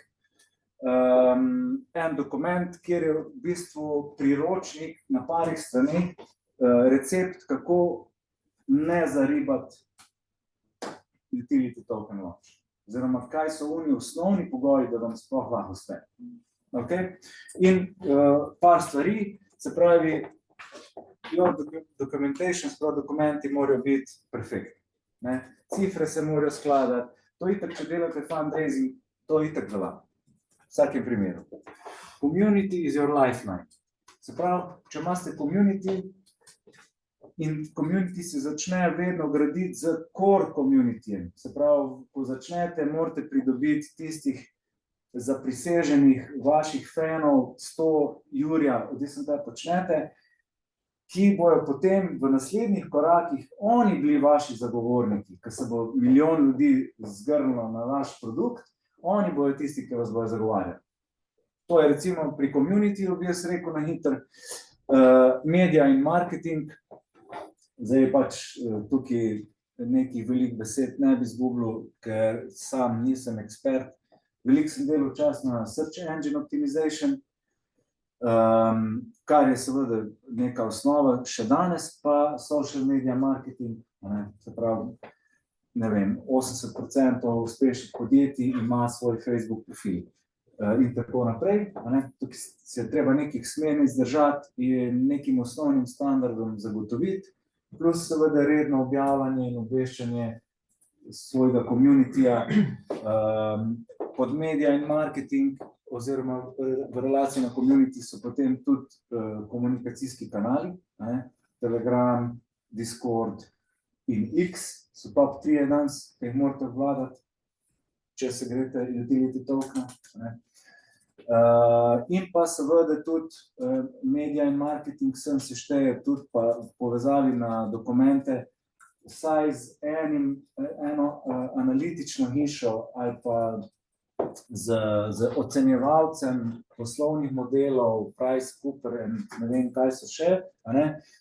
en dokument, kjer je v bistvu priročnik na parih straneh, recept, kako ne zaribati utility token launch. Oziroma, kaj so oni osnovni pogoji, da vam sploh lahko uspe. Okay? In par stvari, se pravi, your documentation, sprav dokumenti morajo biti perfektni, ne? Cifre se morajo skladati, to itak, če delate fundraising, to itak velja. V vsakem primeru. Community is your lifeline. Se pravi, če imate community in community se začne vedno graditi z core communityjem. Se pravi, ko začnete, morate pridobiti tistih zapriseženih vaših fanov 100 jurja, odvisno da počnete, ki bojo potem v naslednjih korakih oni bili vaši zagovorniki, ker se bo milijon ljudi zgrnilo na vaš produkt, oni bojo tisti, ki vas bojo zagovarjali. To je recimo pri communityju, bi jaz rekel na hiter, media in marketing. Zdaj je pač tukaj nekih velikih besed ne bi izgubil, ker sam nisem ekspert. Veliko sem delal čas na search engine optimization, kar je seveda neka osnova še danes, pa social media marketing, se pravi, ne vem, 80% uspešnih podjetij ima svoj Facebook profil in tako naprej. Tukaj se je treba nekih smernic držati in nekim osnovnim standardom zagotoviti, plus seveda redno objavljanje in obveščanje svojega communityja, pod media in marketing oziroma v relaciji na community so potem tudi komunikacijski kanali, Telegram, Discord in X so top 3 danes, ki jih morate obvladati, če se greste utility tokena. In pa seveda tudi media in marketing sem se šteje tudi pa povezali na dokumente, vsaj z eno analitično hišo ali pa z ocenjevalcem poslovnih modelov, Price, Cooper in ne vem, kaj so še,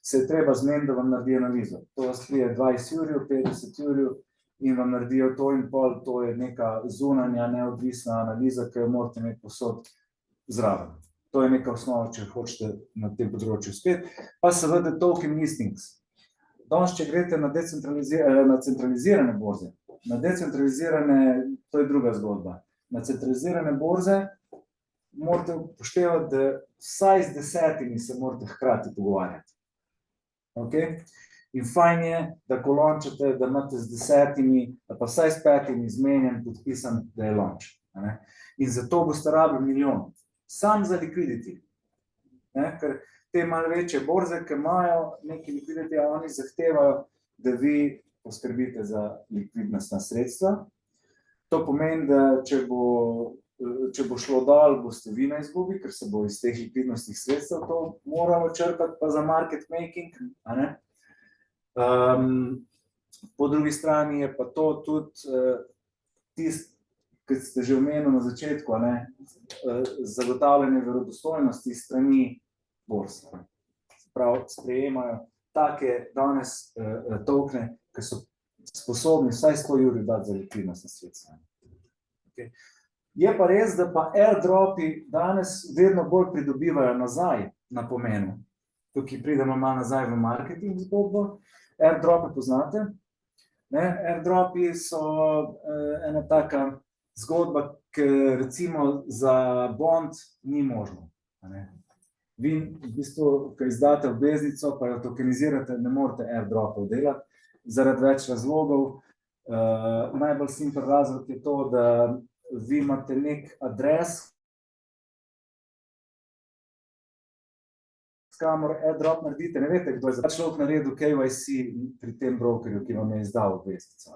se je treba zmeniti, da vam naredi analizo. To vas prije 20 jurjev, 50 jurjev in vam naredijo to in pol, to je neka zunanja, neodvisna analiza, ki jo morate imeti povsod zraven. To je neka osnova, če hočete na tem področju spet. Pa seveda token listings. Danes, če greste na centralizirane borze, na decentralizirane, to je druga zgodba. Na centralizirane borze morate upoštevati, da vsaj z 10 se morate hkrati pogovarjati. Okay? In fajn je, da ko launchate, da imate z 10, ali pa vsaj s 5 izmenjen, podpisan, da je launch. Ne? In zato boste rabili milijon. Sam za liquidity. Ne? Ker te malo večje borze, ki imajo neki liquidity, oni zahtevajo, da vi poskrbite za likvidnostna sredstva. To pomeni, da če bo šlo dol, boste vi na izgubi, ker se bo iz teh likvidnostnih sredstev to moralo črpati pa za market making. A ne? Po drugi strani je pa to tudi tisto, ki ste že omenili na začetku, a ne? Zagotavljanje verodostojnosti strani borsa. Se pravi, sprejemajo take danes tokene, ki so sposobni vsaj 100 juri dati za likvidnostna sredstva. Okay. Je pa res, da pa airdropi danes vedno bolj pridobivajo nazaj na pomenu. Tukaj pridemo malo nazaj v marketing zgodbo. Airdrope poznate? Ne? Airdropi so ena taka zgodba, ki recimo za bond ni možno. Ne? Vi v bistvu, ko izdate obveznico, pa jo tokenizirate, ne morete airdropov delati, zaradi več razlogov. Najbolj simpel razlog je to, da vi imate nek adres, s kamor airdrop naredite, ne vete, kdo je za človek naredil KYC pri tem brokerju, ki vam je izdal obveznico.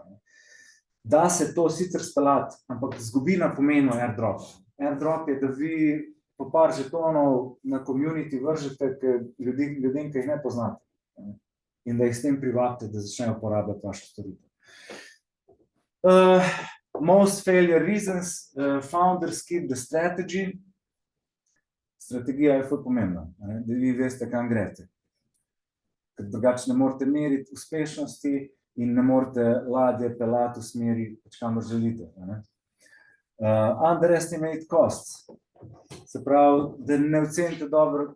Da se to sicer speljati, ampak izgubi na pomenu airdrop. Airdrop je, da vi po par žetonov na community vržete ljudem, ki jih ne poznate. In da jih s tem privabite, da začnejo uporabljati vašo storitev. Most failure reasons, founders keep the strategy. Strategija je ful pomembna, da vi veste, kam greste. Ker drugače ne morete meriti uspešnosti in ne morete ladje peljati v smeri, kamor želite. Underestimate costs. Se pravi, da ne ocenite dobro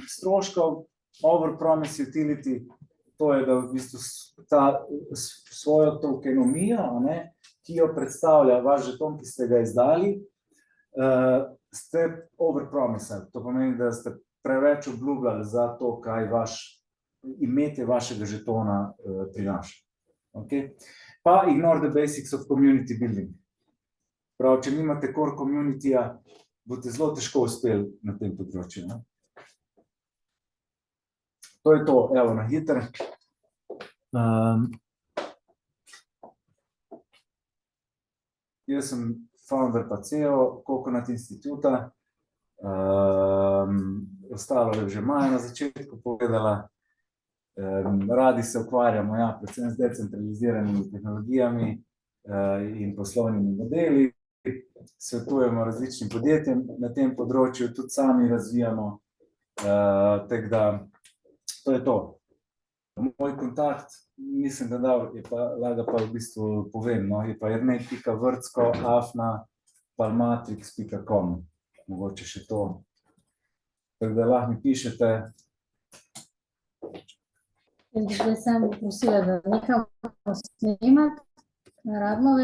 stroškov. Overpromise utility, to je, da v bistvu svojo tokenomijo, ki jo predstavlja vaš žeton, ki ste ga izdali, ste overpromisali. To pomeni, da ste preveč obljubljali za to, kaj imetje vašega žetona prinaša. Okay? Pa ignore the basics of community building. Prav, če nimate core communityja, boste zelo težko uspeli na tem področju. Ne? To je to, evo, na hitro. Jaz sem founder pa CEO Coconut Instituta. Ostalo je že Maja na začetku povedala. Radi se ukvarjamo, ja, predvsem z decentraliziranimi tehnologijami in poslovnimi modeli. Svetujemo različnim podjetjem na tem področju, tudi sami razvijamo. Tako da to je to. Moj kontakt, mislim, da je pa, lahko pa v bistvu povem, je pa jernej.vrtsko@palmatrix.com. Mogoče še to. Tako da lahko mi pišete. Jaz bi sem prosila, da nekam snemati na Radmove.